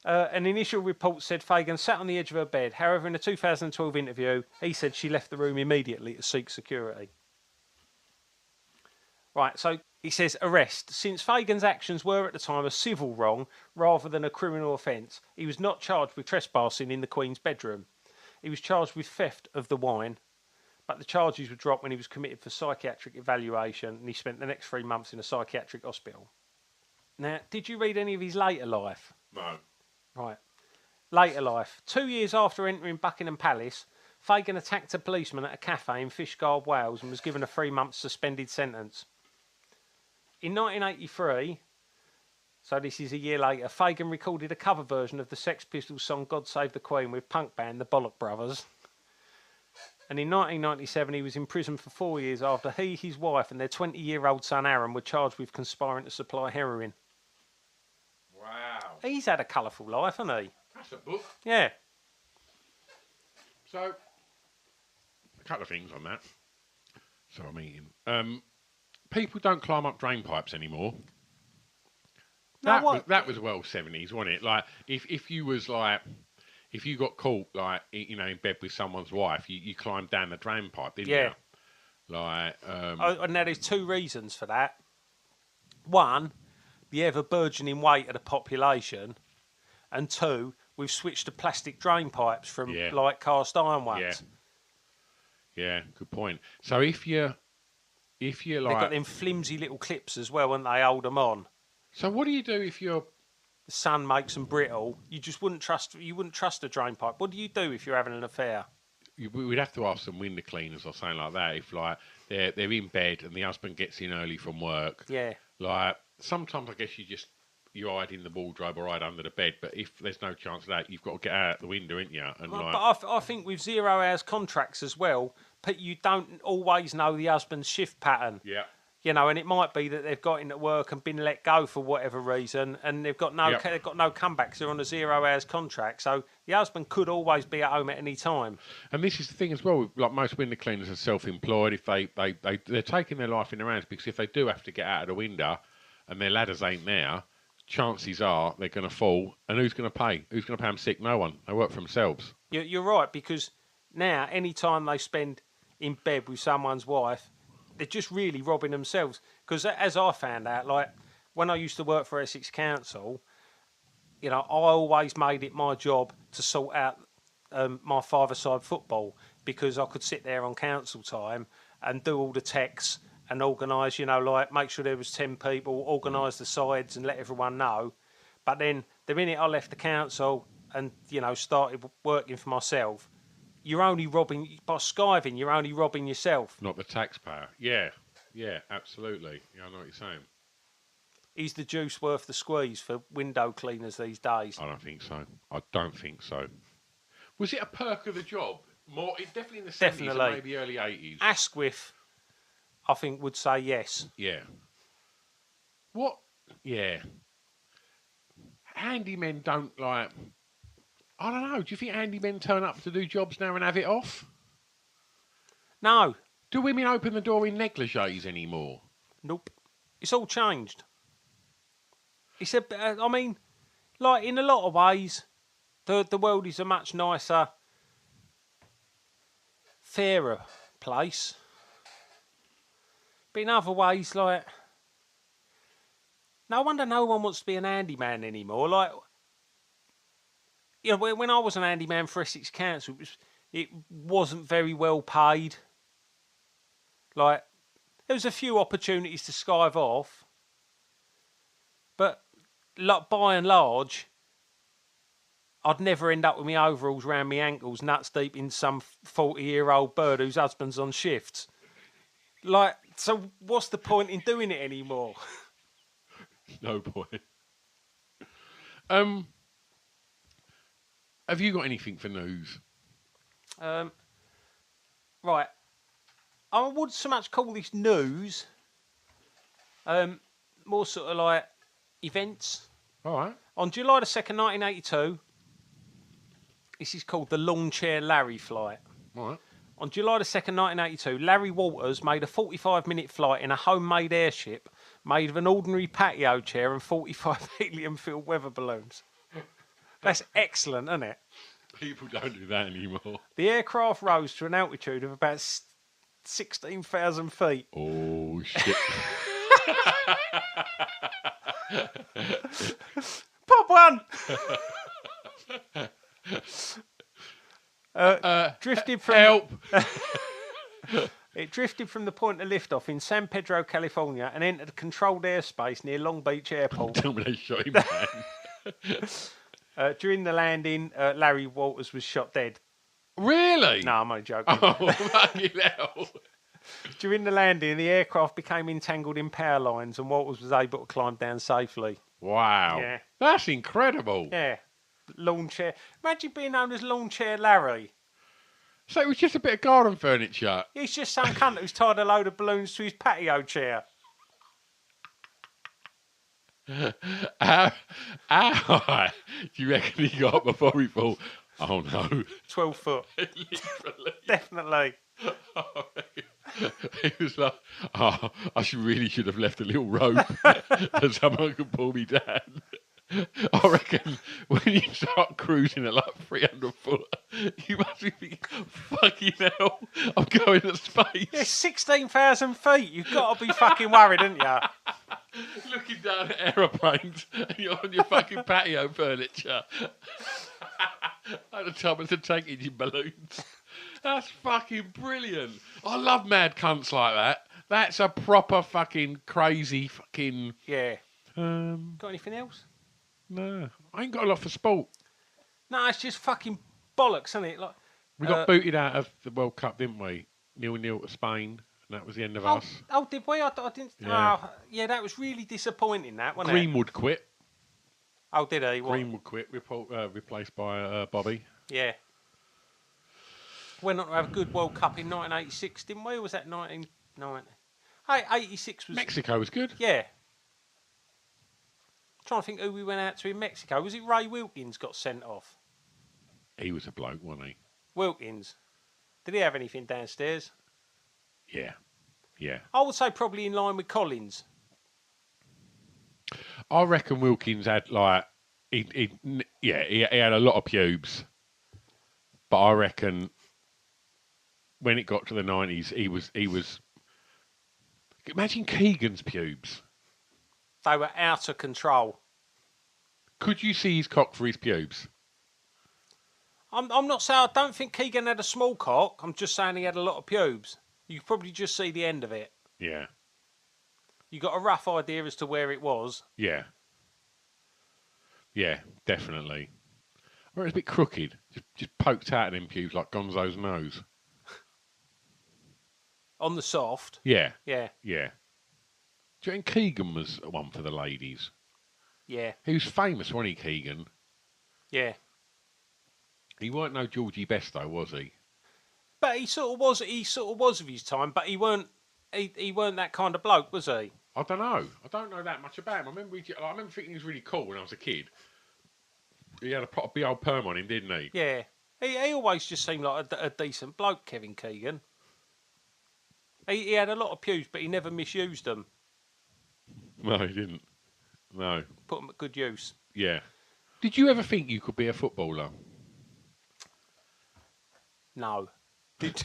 An initial report said Fagan sat on the edge of her bed. However, in a 2012 interview, he said she left the room immediately to seek security. Right, so he says arrest. Since Fagan's actions were at the time a civil wrong rather than a criminal offence, he was not charged with trespassing in the Queen's bedroom. He was charged with theft of the wine, but the charges were dropped when he was committed for psychiatric evaluation and he spent the next 3 months in a psychiatric hospital. Now, did you read any of his later life? No. Right. Later life. 2 years after entering Buckingham Palace, Fagan attacked a policeman at a cafe in Fishguard, Wales and was given a 3-month suspended sentence. In 1983, so this is a year later, Fagan recorded a cover version of the Sex Pistols song God Save the Queen with punk band The Bollock Brothers. And in 1997, he was in prison for 4 years after he, his wife and their 20-year-old son Aaron were charged with conspiring to supply heroin. Wow. He's had a colourful life, hasn't he? That's a book. Yeah. So, a couple of things on that. So I'm eating. People don't climb up drain pipes anymore. No, That was well 70s, wasn't it? Like, if you was like, if you got caught, like, you know, in bed with someone's wife, you climbed down the drain pipe, didn't you? Like, and now there's 2 reasons for that. One, the ever burgeoning weight of the population, and 2, we've switched to plastic drain pipes from like cast iron ones. Yeah, good point. So if you're like, they've got them flimsy little clips as well, and they hold them on. So what do you do if you're? The sun makes them brittle. You just wouldn't trust. You wouldn't trust a drain pipe. What do you do if you're having an affair? We'd have to ask some window cleaners or something like that. If like they're in bed and the husband gets in early from work. Yeah. Like sometimes I guess you you hide in the wardrobe or hide under the bed. But if there's no chance of that, you've got to get out the window, ain't you? And But like, I think with 0 hours contracts as well, you don't always know the husband's shift pattern. yeah, You know, and it might be that they've got into work and been let go for whatever reason, and they've got no Yep. they've got no comebacks. They're on a 0 hours contract, so the husband could always be at home at any time. and this is the thing as well. Like most window cleaners are self-employed. If they're taking their life in their hands, because if they do have to get out of the window and their ladders ain't there, chances are they're going to fall. And who's going to pay? Who's going to pay them sick? No one. They work for themselves. You're right, because now any time they spend in bed with someone's wife, they're just really robbing themselves. Because as I found out, like when I used to work for Essex Council, you know, I always made it my job to sort out my five-a-side football, because I could sit there on council time and do all the texts and organise, you know, like make sure there was 10 people, organise the sides and let everyone know. But then the minute I left the council and, you know, started working for myself, you're only robbing, by skiving, you're only robbing yourself. Not the taxpayer. Yeah, absolutely. Yeah, I know what you're saying. Is the juice worth the squeeze for window cleaners these days? I don't think so. I don't think so. Was it a perk of the job? More, definitely in the 70s Definitely. and maybe early 80s. Asquith, I think, would say yes. Yeah. What? Yeah. Handymen don't like... I don't know. Do you think handymen turn up to do jobs now and have it off? No. Do women open the door in negligees anymore? Nope. It's all changed. It's I mean, like in a lot of ways, the world is a much nicer, fairer place. But in other ways, like, no wonder no one wants to be an handyman anymore. Like, you know, when I was an handyman for Essex Council, it wasn't very well paid. Like, there was a few opportunities to skive off, but like, by and large, I'd never end up with my overalls round my ankles, nuts deep in some 40-year-old bird whose husband's on shifts. Like, so what's the point in doing it anymore? No point. Have you got anything for news? Right. I wouldn't so much call this news. More sort of like events. All right. On July the 2nd, 1982, this is called the Lawn Chair Larry flight. All right. On July the 2nd, 1982, Larry Walters made a 45-minute flight in a homemade airship made of an ordinary patio chair and 45 helium-filled weather balloons. That's excellent, isn't it? People don't do that anymore. The aircraft rose to an altitude of about 16,000 feet. Oh, shit. Pop one! Drifted from Help! It drifted from the point of liftoff in San Pedro, California, and entered controlled airspace near Long Beach Airport. Tell me they shot him down. During the landing, Larry Walters was shot dead. Really? No, I'm only joking. Oh, fucking hell. During the landing, the aircraft became entangled in power lines, and Walters was able to climb down safely. Wow. Yeah. That's incredible. Yeah. Lawn chair. Imagine being known as Lawn Chair Larry. So it was just a bit of garden furniture. He's just some cunt who's tied a load of balloons to his patio chair. How high do you reckon he got before he thought, oh no? 12 foot. Literally. Definitely. He was like, oh, really should have left a little rope so someone could pull me down. I reckon when you start cruising at like 300 foot, you must be thinking, fucking hell, I'm going to space. Yeah, 16,000 feet. You've got to be fucking worried, haven't you? Looking down at aeroplanes and you're on your fucking patio furniture. At the top of the tank engine balloons. That's fucking brilliant. I love mad cunts like that. That's a proper fucking crazy fucking... Yeah. Got anything else? No. I ain't got a lot for sport. No, it's just fucking bollocks, isn't it? Like, We got booted out of the World Cup, didn't we? 0-0 to Spain. And that was the end of us. Oh, did we? I didn't... Yeah. Oh, yeah, that was really disappointing, that, wasn't it? Greenwood quit. Oh, did he? What? Greenwood quit, replaced by Bobby. Yeah. Went on to have a good World Cup in 1986, didn't we? Or was that 1990? Hey, 86 was... Mexico was good. Yeah. Trying to think who we went out to in Mexico. Was it Ray Wilkins got sent off? He was a bloke, wasn't he? Wilkins. Did he have anything downstairs? Yeah. Yeah. I would say probably in line with Collins. I reckon Wilkins had like he had a lot of pubes, but I reckon when it got to the 90s, he was. Imagine Keegan's pubes. They were out of control. Could you see his cock for his pubes? I'm not saying I don't think Keegan had a small cock. I'm just saying he had a lot of pubes. You could probably just see the end of it. Yeah. You got a rough idea as to where it was. Yeah. Yeah, definitely. Or it's a bit crooked. Just poked out in pubes like Gonzo's nose. On the soft. Yeah. Yeah. Yeah. Do you think Keegan was one for the ladies? Yeah. He was famous, wasn't he, Keegan? Yeah. He weren't no Georgie Best though, was he? But he sort of was of his time, but he weren't that kind of bloke, was he? I don't know. I don't know that much about him. I remember thinking he was really cool when I was a kid. He had a proper big old perm on him, didn't he? Yeah. He always just seemed like a decent bloke, Kevin Keegan. He had a lot of pews, but he never misused them. No, he didn't. No. Put them at good use. Yeah. Did you ever think you could be a footballer? No. Did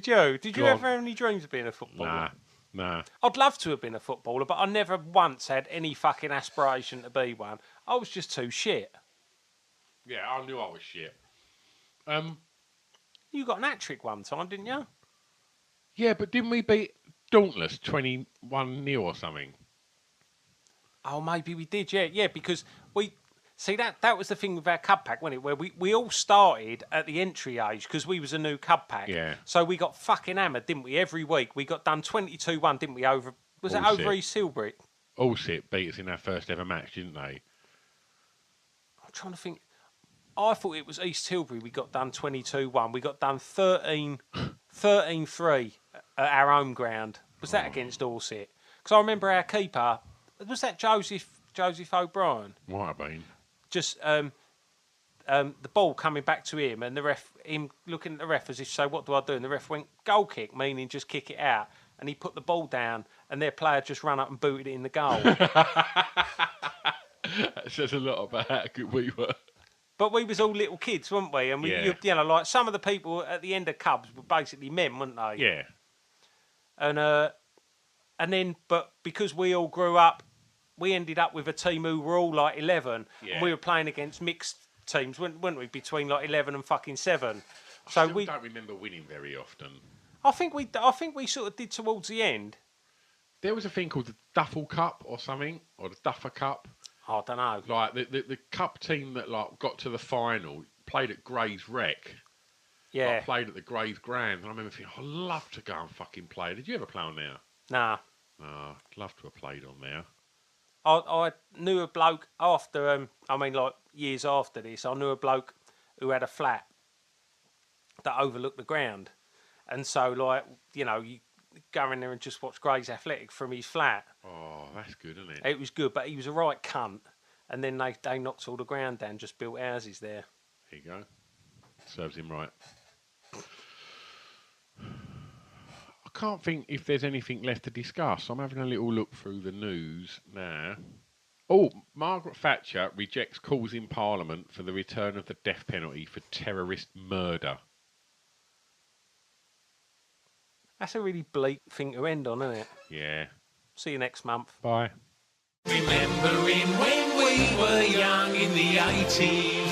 you? Did you ever have any dreams of being a footballer? Nah. I'd love to have been a footballer, but I never once had any fucking aspiration to be one. I was just too shit. Yeah, I knew I was shit. You got an hat-trick one time, didn't you? Yeah, but didn't we beat Dauntless 21-0 or something? Oh, maybe we did, yeah. Yeah, because we... See, that was the thing with our cub pack, wasn't it? Where we all started at the entry age because we was a new cub pack. Yeah. So we got fucking hammered, didn't we? Every week. We got done 22-1, didn't we? Was it over East Tilbury? Allsit beat us in our first ever match, didn't they? I'm trying to think. I thought it was East Tilbury we got done 22-1. We got done 13-3 at our home ground. Was that against Allsit? Because I remember our keeper... Was that Joseph O'Brien? Might have been. Just the ball coming back to him and him looking at the ref as if to say, what do I do? And the ref went, goal kick, meaning just kick it out. And he put the ball down and their player just ran up and booted it in the goal. That says a lot about how good we were. But we was all little kids, weren't we? And we, like some of the people at the end of Cubs were basically men, weren't they? Yeah. And then, but because we all grew up, we ended up with a team who were all like 11. Yeah. And we were playing against mixed teams, weren't we? Between like 11 and fucking 7. So we don't remember winning very often. I think we sort of did towards the end. There was a thing called the Duffel Cup or something, or the Duffer Cup. I don't know. Like the cup team that like got to the final played at Gray's Rec. Yeah. Like, played at the Gray's Grand, and I remember thinking, I'd love to go and fucking play. Did you ever play on there? Nah. Oh, I'd love to have played on there. I knew a bloke after, years after this, I knew a bloke who had a flat that overlooked the ground. And so, you go in there and just watch Gray's Athletic from his flat. Oh, that's good, isn't it? It was good, but he was a right cunt. And then they knocked all the ground down, just built houses there. There you go. Serves him right. I can't think if there's anything left to discuss. I'm having a little look through the news now. Oh, Margaret Thatcher rejects calls in Parliament for the return of the death penalty for terrorist murder. That's a really bleak thing to end on, isn't it? Yeah. See you next month. Bye. Remembering when we were young in the 80s.